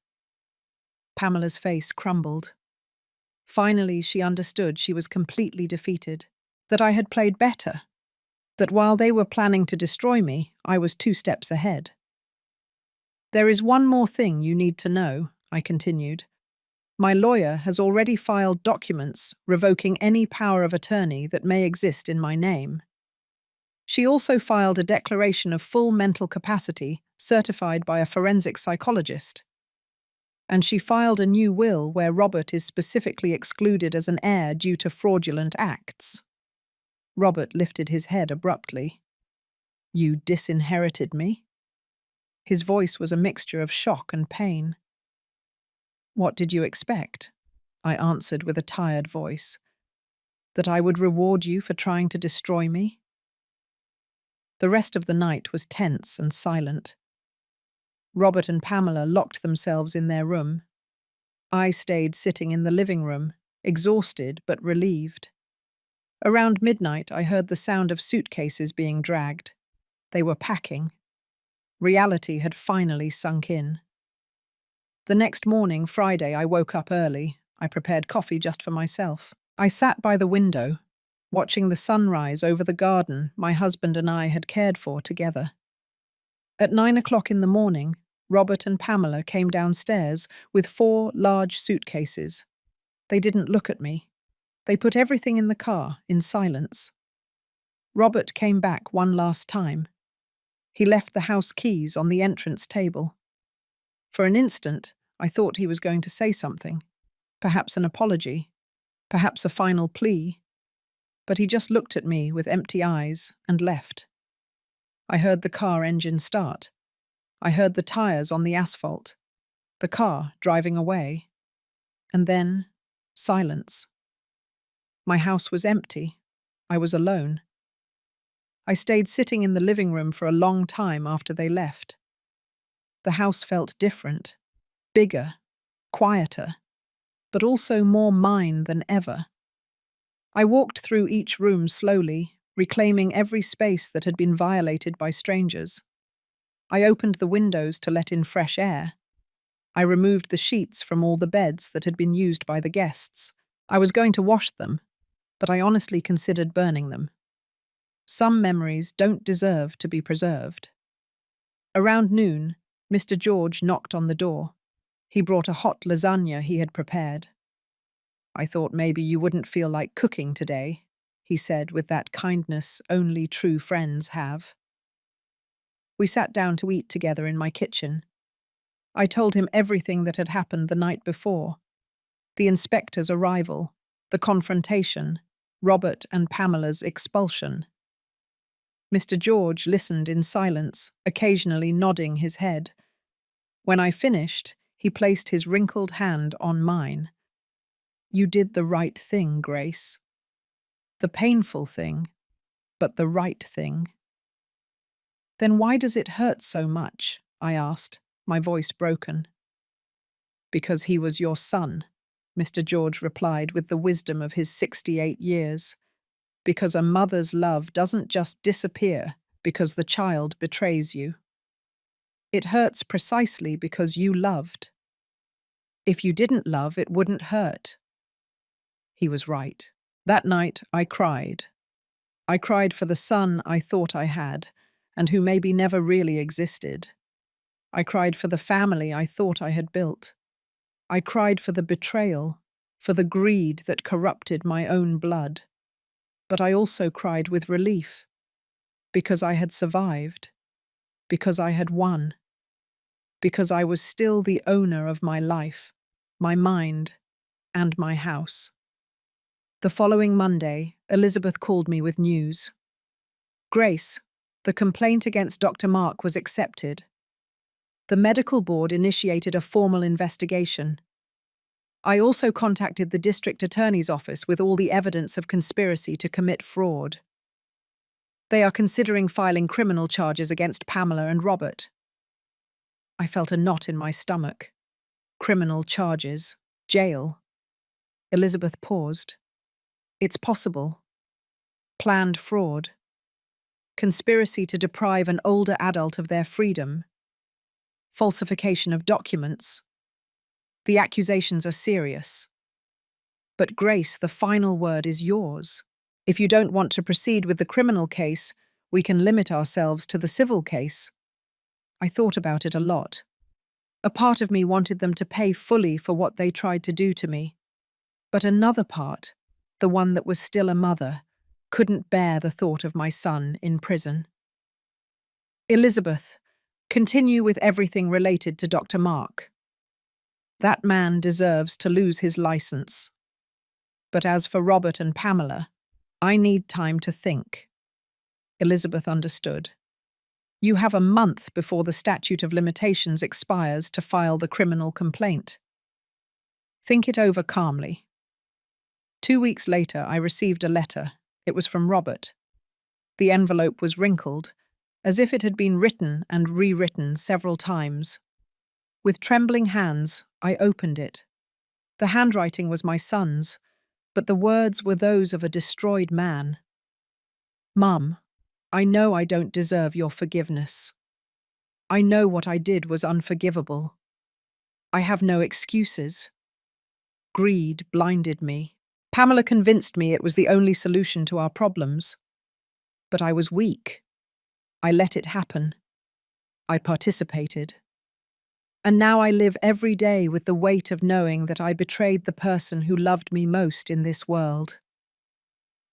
Pamela's face crumbled. Finally, she understood she was completely defeated, that I had played better, that while they were planning to destroy me, I was 2 steps ahead. There is one more thing you need to know, I continued. My lawyer has already filed documents revoking any power of attorney that may exist in my name. She also filed a declaration of full mental capacity certified by a forensic psychologist. And she filed a new will where Robert is specifically excluded as an heir due to fraudulent acts. Robert lifted his head abruptly. You disinherited me? His voice was a mixture of shock and pain. What did you expect? I answered with a tired voice. That I would reward you for trying to destroy me? The rest of the night was tense and silent. Robert and Pamela locked themselves in their room. I stayed sitting in the living room, exhausted but relieved. Around midnight, I heard the sound of suitcases being dragged. They were packing. Reality had finally sunk in. The next morning, Friday, I woke up early. I prepared coffee just for myself. I sat by the window, watching the sunrise over the garden my husband and I had cared for together. At 9 o'clock in the morning, Robert and Pamela came downstairs with 4 large suitcases. They didn't look at me. They put everything in the car, in silence. Robert came back one last time. He left the house keys on the entrance table. For an instant, I thought he was going to say something. Perhaps an apology. Perhaps a final plea. But he just looked at me with empty eyes and left. I heard the car engine start. I heard the tires on the asphalt. The car driving away. And then, silence. My house was empty. I was alone. I stayed sitting in the living room for a long time after they left. The house felt different, bigger, quieter, but also more mine than ever. I walked through each room slowly, reclaiming every space that had been violated by strangers. I opened the windows to let in fresh air. I removed the sheets from all the beds that had been used by the guests. I was going to wash them, but I honestly considered burning them. Some memories don't deserve to be preserved. Around noon, Mr. George knocked on the door. He brought a hot lasagna he had prepared. I thought maybe you wouldn't feel like cooking today, he said with that kindness only true friends have. We sat down to eat together in my kitchen. I told him everything that had happened the night before. The inspector's arrival, the confrontation, Robert and Pamela's expulsion. Mr. George listened in silence, occasionally nodding his head. When I finished, he placed his wrinkled hand on mine. You did the right thing, Grace. The painful thing, but the right thing. Then why does it hurt so much? I asked, my voice broken. Because he was your son, Mr. George replied with the wisdom of his 68 years. Because a mother's love doesn't just disappear because the child betrays you. It hurts precisely because you loved. If you didn't love, it wouldn't hurt. He was right. That night, I cried. I cried for the son I thought I had, and who maybe never really existed. I cried for the family I thought I had built. I cried for the betrayal, for the greed that corrupted my own blood. But I also cried with relief, because I had survived, because I had won, because I was still the owner of my life, my mind, and my house. The following Monday, Elizabeth called me with news. Grace, the complaint against Dr. Mark was accepted. The medical board initiated a formal investigation. I also contacted the district attorney's office with all the evidence of conspiracy to commit fraud. They are considering filing criminal charges against Pamela and Robert. I felt a knot in my stomach. Criminal charges. Jail. Elizabeth paused. It's possible. Planned fraud. Conspiracy to deprive an older adult of their freedom. falsification of documents. The accusations are serious. But Grace, the final word is yours. If you don't want to proceed with the criminal case, we can limit ourselves to the civil case. I thought about it a lot. A part of me wanted them to pay fully for what they tried to do to me. But another part, the one that was still a mother, couldn't bear the thought of my son in prison. Elizabeth, continue with everything related to Dr. Mark. That man deserves to lose his license. But as for Robert and Pamela, I need time to think. Elizabeth understood. You have a month before the statute of limitations expires to file the criminal complaint. Think it over calmly. 2 weeks later, I received a letter. It was from Robert. The envelope was wrinkled, as if it had been written and rewritten several times. With trembling hands, I opened it. The handwriting was my son's, but the words were those of a destroyed man. Mum, I know I don't deserve your forgiveness. I know what I did was unforgivable. I have no excuses. Greed blinded me. Pamela convinced me it was the only solution to our problems. But I was weak. I let it happen. I participated. And now I live every day with the weight of knowing that I betrayed the person who loved me most in this world.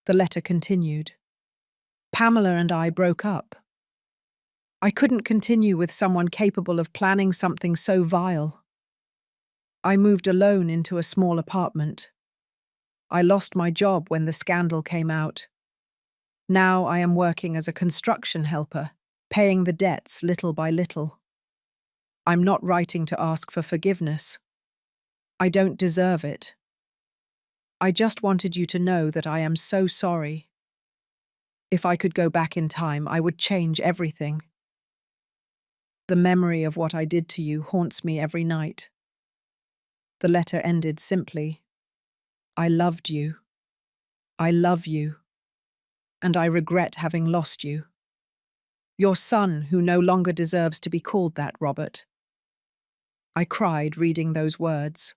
The letter continued. Pamela and I broke up. I couldn't continue with someone capable of planning something so vile. I moved alone into a small apartment. I lost my job when the scandal came out. Now I am working as a construction helper, paying the debts little by little. I'm not writing to ask for forgiveness. I don't deserve it. I just wanted you to know that I am so sorry. If I could go back in time, I would change everything. The memory of what I did to you haunts me every night. The letter ended simply, I loved you. I love you. And I regret having lost you. Your son, who no longer deserves to be called that, Robert. I cried reading those words.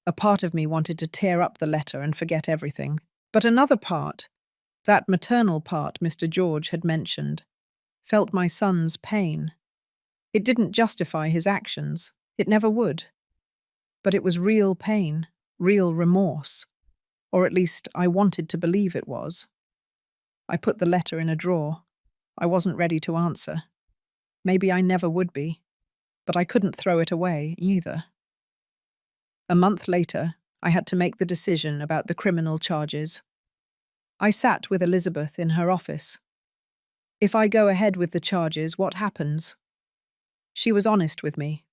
A part of me wanted to tear up the letter and forget everything. But another part, that maternal part Mr. George had mentioned, felt my son's pain. It didn't justify his actions. It never would. But it was real pain, real remorse. Or at least I wanted to believe it was. I put the letter in a drawer. I wasn't ready to answer. Maybe I never would be. But I couldn't throw it away either. A month later, I had to make the decision about the criminal charges. I sat with Elizabeth in her office. If I go ahead with the charges, what happens? She was honest with me.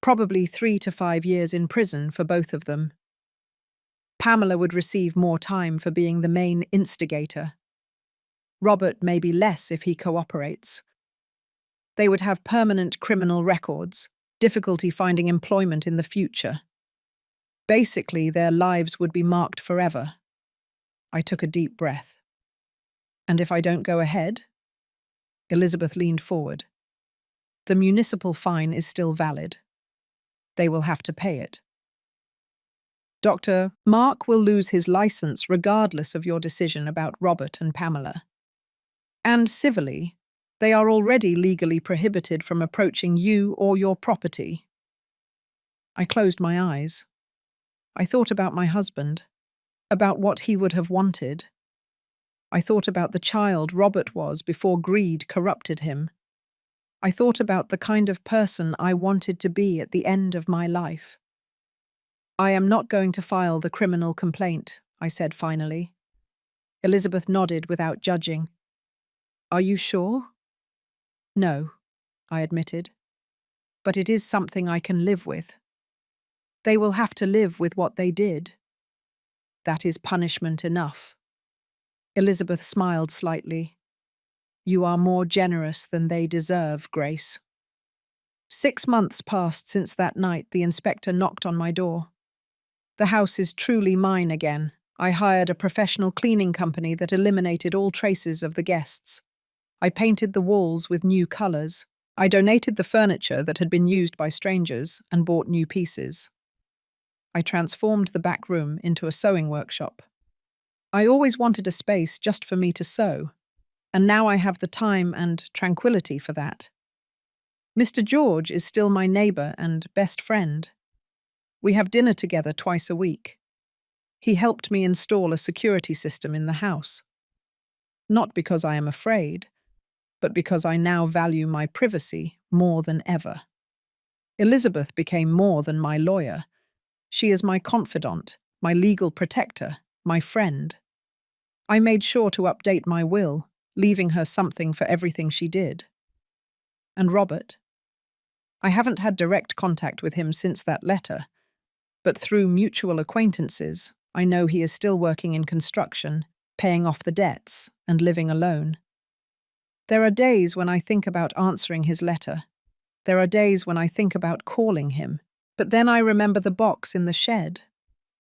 Probably 3 to 5 years in prison for both of them. Pamela would receive more time for being the main instigator. Robert maybe less if he cooperates. They would have permanent criminal records, difficulty finding employment in the future. Basically, their lives would be marked forever. I took a deep breath. And if I don't go ahead? Elizabeth leaned forward. The municipal fine is still valid. They will have to pay it. Dr. Mark will lose his license regardless of your decision about Robert and Pamela. And civilly, they are already legally prohibited from approaching you or your property. I closed my eyes. I thought about my husband, about what he would have wanted. I thought about the child Robert was before greed corrupted him. I thought about the kind of person I wanted to be at the end of my life. I am not going to file the criminal complaint, I said finally. Elizabeth nodded without judging. Are you sure? No, I admitted. But it is something I can live with. They will have to live with what they did. That is punishment enough. Elizabeth smiled slightly. You are more generous than they deserve, Grace. 6 months passed since that night the inspector knocked on my door. The house is truly mine again. I hired a professional cleaning company that eliminated all traces of the guests. I painted the walls with new colours. I donated the furniture that had been used by strangers and bought new pieces. I transformed the back room into a sewing workshop. I always wanted a space just for me to sew, and now I have the time and tranquility for that. Mr. George is still my neighbour and best friend. We have dinner together twice a week. He helped me install a security system in the house. Not because I am afraid, but because I now value my privacy more than ever. Elizabeth became more than my lawyer. She is my confidant, my legal protector, my friend. I made sure to update my will, leaving her something for everything she did. And Robert? I haven't had direct contact with him since that letter, but through mutual acquaintances, I know he is still working in construction, paying off the debts, and living alone. There are days when I think about answering his letter. There are days when I think about calling him. But then I remember the box in the shed,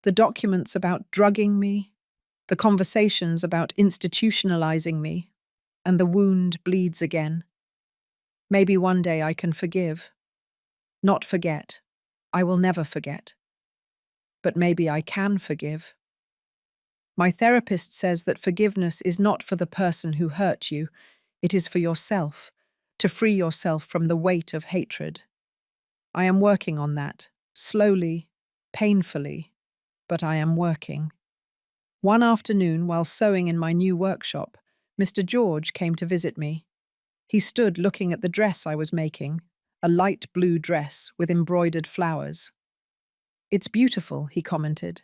the documents about drugging me, the conversations about institutionalizing me, and the wound bleeds again. Maybe one day I can forgive. Not forget. I will never forget. But maybe I can forgive. My therapist says that forgiveness is not for the person who hurt you, it is for yourself, to free yourself from the weight of hatred. I am working on that, slowly, painfully, but I am working. One afternoon, while sewing in my new workshop, Mr. George came to visit me. He stood looking at the dress I was making, a light blue dress with embroidered flowers. "It's beautiful," he commented.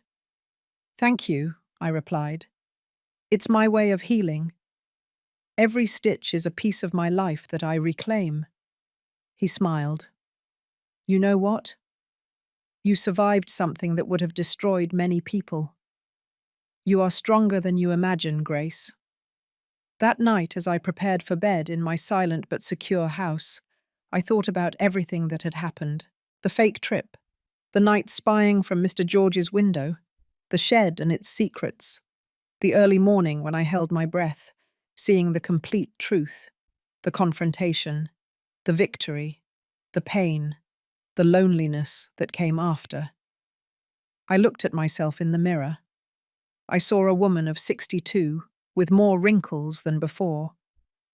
"Thank you," I replied. "It's my way of healing. Every stitch is a piece of my life that I reclaim." He smiled. "You know what? You survived something that would have destroyed many people. You are stronger than you imagine, Grace." That night, as I prepared for bed in my silent but secure house, I thought about everything that had happened. The fake trip, the night spying from Mr. George's window, the shed and its secrets, the early morning when I held my breath, seeing the complete truth, the confrontation, the victory, the pain, the loneliness that came after. I looked at myself in the mirror. I saw a woman of 62, with more wrinkles than before,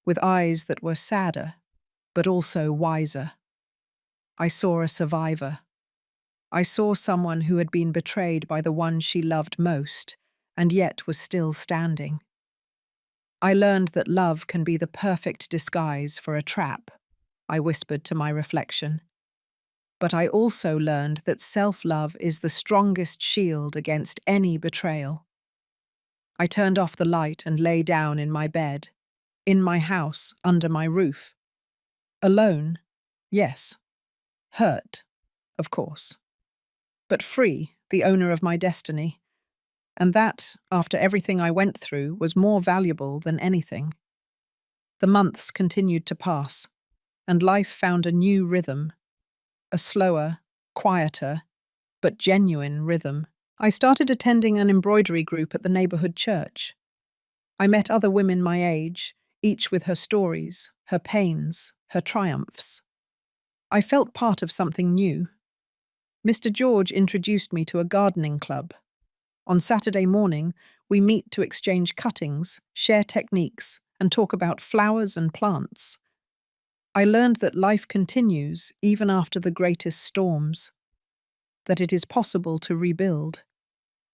with eyes that were sadder, but also wiser. I saw a survivor. I saw someone who had been betrayed by the one she loved most, and yet was still standing. I learned that love can be the perfect disguise for a trap, I whispered to my reflection. But I also learned that self-love is the strongest shield against any betrayal. I turned off the light and lay down in my bed, in my house, under my roof. Alone, yes. Hurt, of course. But free, the owner of my destiny. And that, after everything I went through, was more valuable than anything. The months continued to pass, and life found a new rhythm, a slower, quieter, but genuine rhythm. I started attending an embroidery group at the neighborhood church. I met other women my age, each with her stories, her pains, her triumphs. I felt part of something new. Mr. George introduced me to a gardening club. On Saturday morning, we meet to exchange cuttings, share techniques, and talk about flowers and plants. I learned that life continues even after the greatest storms, that it is possible to rebuild,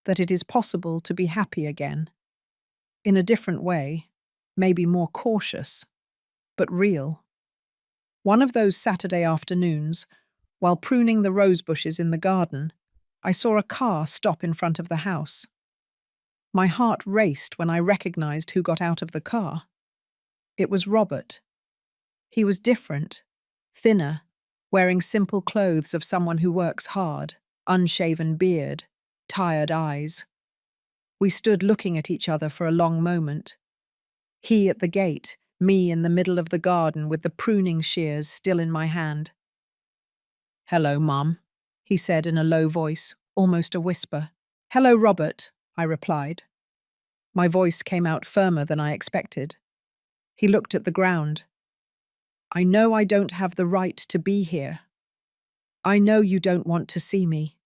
that it is possible to be happy again. In a different way, maybe more cautious, but real. One of those Saturday afternoons, while pruning the rose bushes in the garden, I saw a car stop in front of the house. My heart raced when I recognized who got out of the car. It was Robert. He was different, thinner, wearing simple clothes of someone who works hard, unshaven beard, tired eyes. We stood looking at each other for a long moment. He at the gate, me in the middle of the garden with the pruning shears still in my hand. "Hello, Mum," he said in a low voice, almost a whisper. "Hello, Robert," I replied. My voice came out firmer than I expected. He looked at the ground. I know I don't have the right to be here. I know you don't want to see me.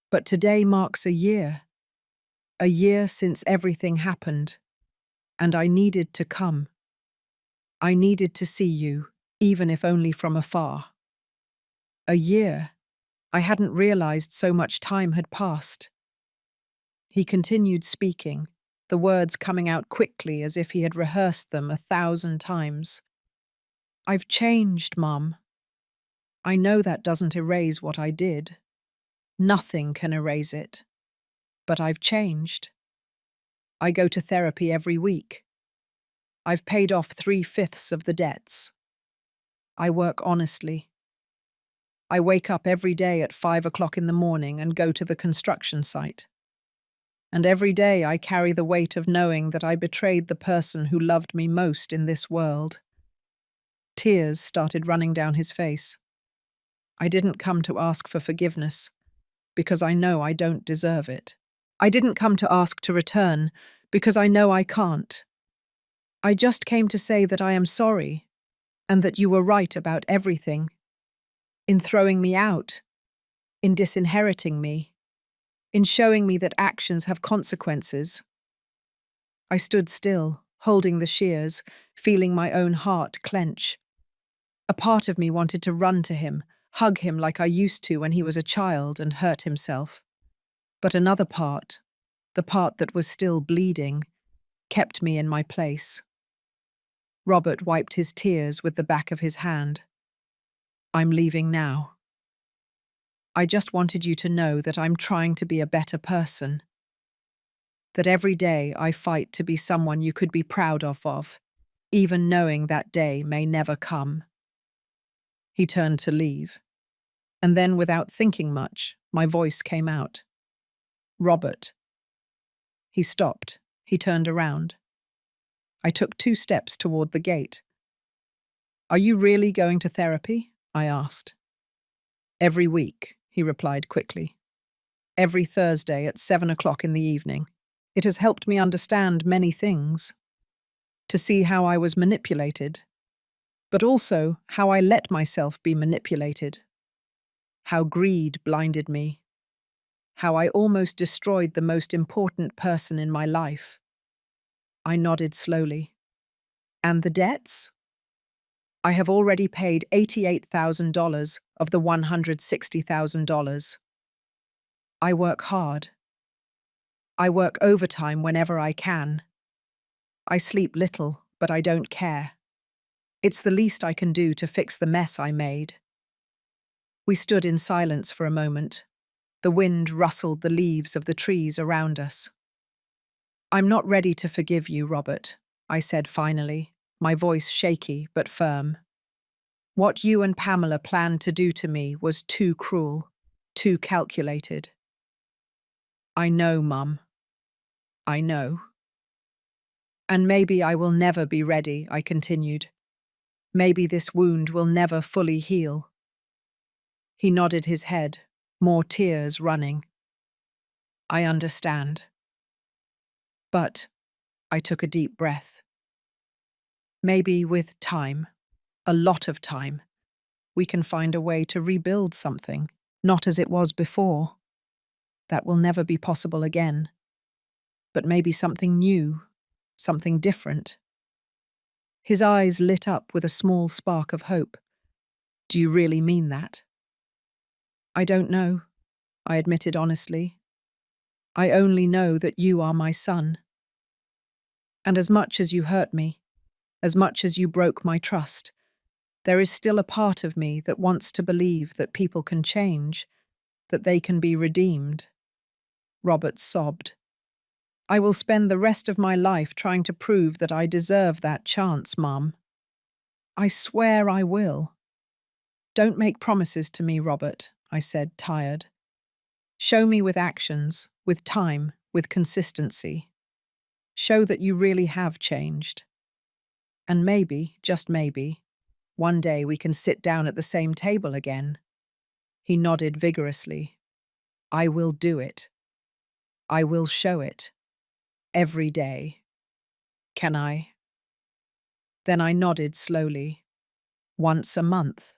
But today marks a year since everything happened, and I needed to come. I needed to see you, even if only from afar. A year. I hadn't realized so much time had passed. He continued speaking, the words coming out quickly as if he had rehearsed them 1,000 times. I've changed, Mum. I know that doesn't erase what I did. Nothing can erase it. But I've changed. I go to therapy every week. I've paid off 3/5 of the debts. I work honestly. I wake up every day at 5 o'clock in the morning and go to the construction site. And every day I carry the weight of knowing that I betrayed the person who loved me most in this world. Tears started running down his face. I didn't come to ask for forgiveness, because I know I don't deserve it. I didn't come to ask to return, because I know I can't. I just came to say that I am sorry, and that you were right about everything. In throwing me out, in disinheriting me, in showing me that actions have consequences. I stood still, holding the shears, feeling my own heart clench. A part of me wanted to run to him, hug him like I used to when he was a child and hurt himself. But another part, the part that was still bleeding, kept me in my place. Robert wiped his tears with the back of his hand. I'm leaving now. I just wanted you to know that I'm trying to be a better person. That every day I fight to be someone you could be proud of, even knowing that day may never come. He turned to leave. And then, without thinking much, my voice came out. Robert. He stopped. He turned around. I took 2 steps toward the gate. Are you really going to therapy? I asked. Every week, he replied quickly. Every Thursday at 7 o'clock in the evening. It has helped me understand many things. To see how I was manipulated, but also how I let myself be manipulated. How greed blinded me. How I almost destroyed the most important person in my life. I nodded slowly. And the debts? I have already paid $88,000 of the $160,000. I work hard. I work overtime whenever I can. I sleep little, but I don't care. It's the least I can do to fix the mess I made. We stood in silence for a moment. The wind rustled the leaves of the trees around us. I'm not ready to forgive you, Robert, I said finally, my voice shaky but firm. What you and Pamela planned to do to me was too cruel, too calculated. I know, Mum. I know. And maybe I will never be ready, I continued. Maybe this wound will never fully heal. He nodded his head, more tears running. I understand. But I took a deep breath. Maybe with time, a lot of time, we can find a way to rebuild something, not as it was before. That will never be possible again. But maybe something new, something different. His eyes lit up with a small spark of hope. Do you really mean that? I don't know, I admitted honestly. I only know that you are my son. And as much as you hurt me, as much as you broke my trust, there is still a part of me that wants to believe that people can change, that they can be redeemed. Robert sobbed. I will spend the rest of my life trying to prove that I deserve that chance, Mum. I swear I will. Don't make promises to me, Robert, I said, tired. Show me with actions, with time, with consistency. Show that you really have changed. And maybe, just maybe, one day we can sit down at the same table again. He nodded vigorously. I will do it. I will show it. Every day. Can I? Then I nodded slowly. Once a month.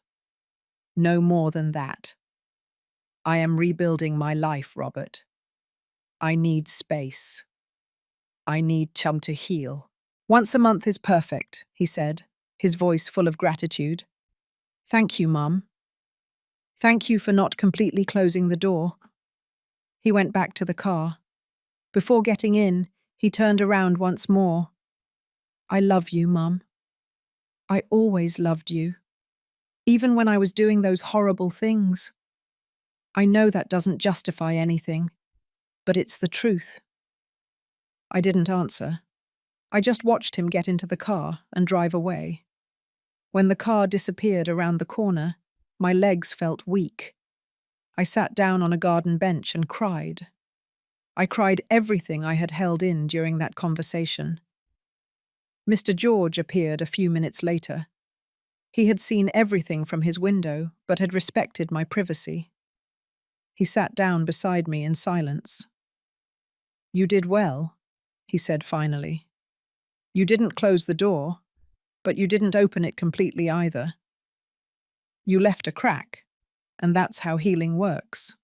No more than that. I am rebuilding my life, Robert. I need space. I need Chum to heal. Once a month is perfect, he said, his voice full of gratitude. Thank you, Mum. Thank you for not completely closing the door. He went back to the car. Before getting in, he turned around once more. I love you, Mum. I always loved you. Even when I was doing those horrible things. I know that doesn't justify anything, but it's the truth. I didn't answer. I just watched him get into the car and drive away. When the car disappeared around the corner, my legs felt weak. I sat down on a garden bench and cried. I cried everything I had held in during that conversation. Mr. George appeared a few minutes later. He had seen everything from his window, but had respected my privacy. He sat down beside me in silence. You did well, he said finally. You didn't close the door, but you didn't open it completely either. You left a crack, and that's how healing works.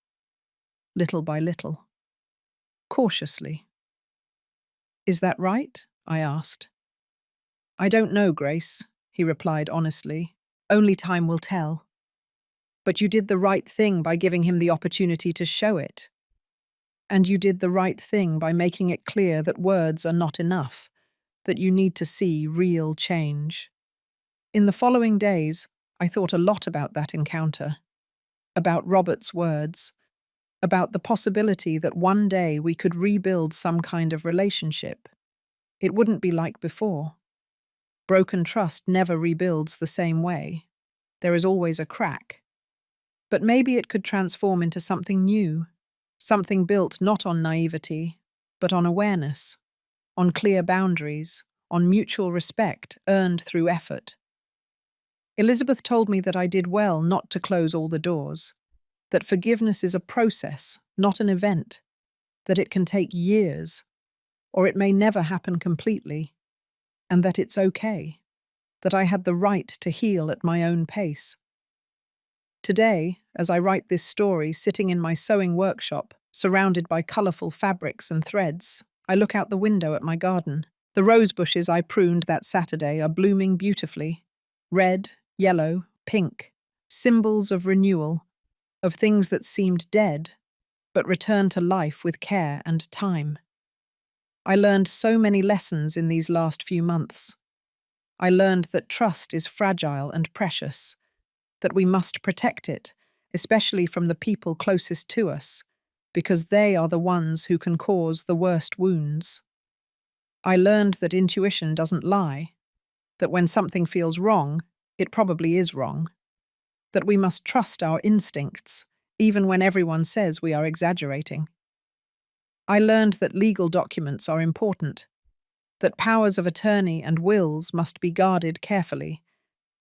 Little by little. Cautiously. Is that right? I asked. I don't know, Grace, he replied honestly. Only time will tell. But you did the right thing by giving him the opportunity to show it. And you did the right thing by making it clear that words are not enough, that you need to see real change. In the following days, I thought a lot about that encounter, about Robert's words, about the possibility that one day we could rebuild some kind of relationship. It wouldn't be like before. Broken trust never rebuilds the same way. There is always a crack. But maybe it could transform into something new, something built not on naivety, but on awareness, on clear boundaries, on mutual respect earned through effort. Elizabeth told me that I did well not to close all the doors, that forgiveness is a process, not an event, that it can take years, or it may never happen completely, and that it's okay, that I had the right to heal at my own pace. Today, as I write this story sitting in my sewing workshop, surrounded by colourful fabrics and threads, I look out the window at my garden. The rose bushes I pruned that Saturday are blooming beautifully. Red, yellow, pink, symbols of renewal, of things that seemed dead, but returned to life with care and time. I learned so many lessons in these last few months. I learned that trust is fragile and precious, that we must protect it, especially from the people closest to us, because they are the ones who can cause the worst wounds. I learned that intuition doesn't lie, that when something feels wrong, it probably is wrong, that we must trust our instincts, even when everyone says we are exaggerating. I learned that legal documents are important, that powers of attorney and wills must be guarded carefully,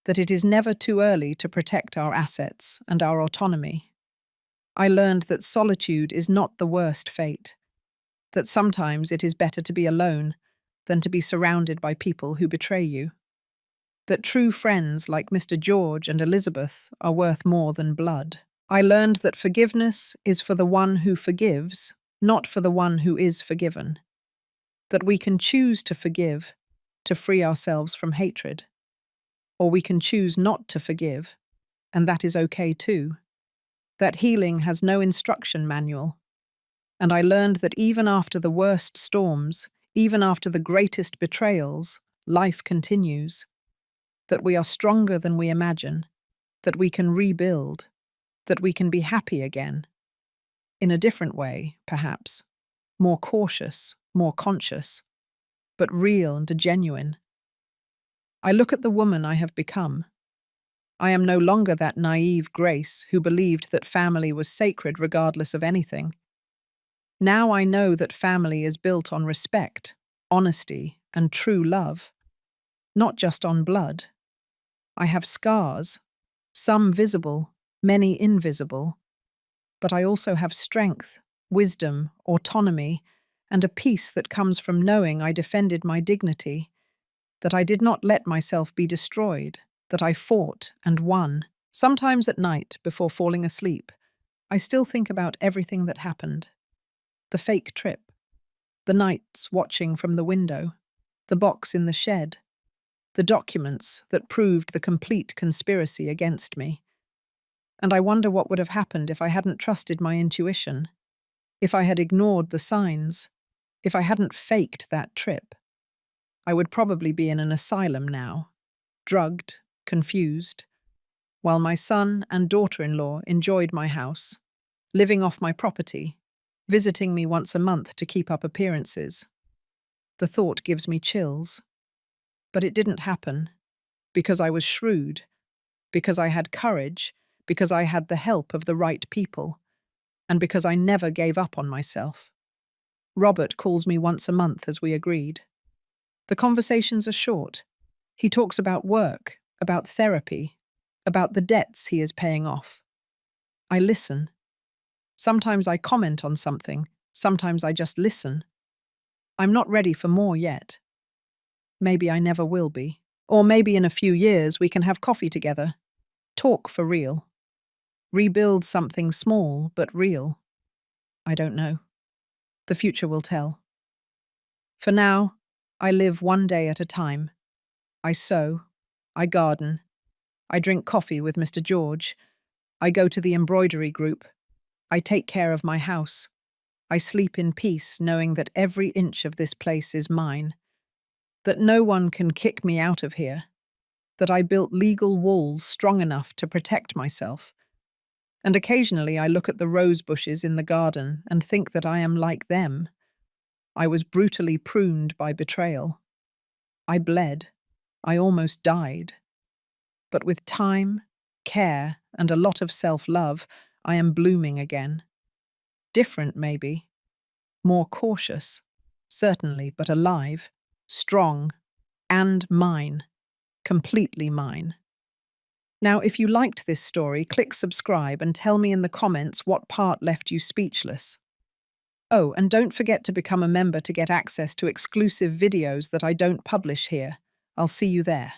that it is never too early to protect our assets and our autonomy. I learned that solitude is not the worst fate, that sometimes it is better to be alone than to be surrounded by people who betray you, that true friends like Mr. George and Elizabeth are worth more than blood. I learned that forgiveness is for the one who forgives, not for the one who is forgiven, that we can choose to forgive to free ourselves from hatred, or we can choose not to forgive, and that is okay too. That healing has no instruction manual. And I learned that even after the worst storms, even after the greatest betrayals, life continues. That we are stronger than we imagine, that we can rebuild, that we can be happy again. In a different way, perhaps. More cautious, more conscious, but real and genuine. I look at the woman I have become. I am no longer that naive Grace who believed that family was sacred regardless of anything. Now I know that family is built on respect, honesty, and true love, not just on blood. I have scars, some visible, many invisible, but I also have strength, wisdom, autonomy, and a peace that comes from knowing I defended my dignity, that I did not let myself be destroyed, that I fought and won. Sometimes at night, before falling asleep, I still think about everything that happened. The fake trip, the nights watching from the window, the box in the shed, the documents that proved the complete conspiracy against me. And I wonder what would have happened if I hadn't trusted my intuition, if I had ignored the signs, if I hadn't faked that trip. I would probably be in an asylum now, drugged, confused, while my son and daughter-in-law enjoyed my house, living off my property, visiting me once a month to keep up appearances. The thought gives me chills. But it didn't happen, because I was shrewd, because I had courage, because I had the help of the right people, and because I never gave up on myself. Robert calls me once a month as we agreed. The conversations are short. He talks about work, about therapy, about the debts he is paying off. I listen. Sometimes I comment on something, sometimes I just listen. I'm not ready for more yet. Maybe I never will be. Or maybe in a few years we can have coffee together. Talk for real. Rebuild something small but real. I don't know. The future will tell. For now, I live one day at a time. I sew. I garden. I drink coffee with Mr. George. I go to the embroidery group. I take care of my house. I sleep in peace knowing that every inch of this place is mine. That no one can kick me out of here. That I built legal walls strong enough to protect myself. And occasionally I look at the rose bushes in the garden and think that I am like them. I was brutally pruned by betrayal. I bled. I almost died. But with time, care, and a lot of self-love, I am blooming again. Different, maybe. More cautious. Certainly, but alive. Strong. And mine. Completely mine. Now, if you liked this story, click subscribe and tell me in the comments what part left you speechless. Oh, and don't forget to become a member to get access to exclusive videos that I don't publish here. I'll see you there.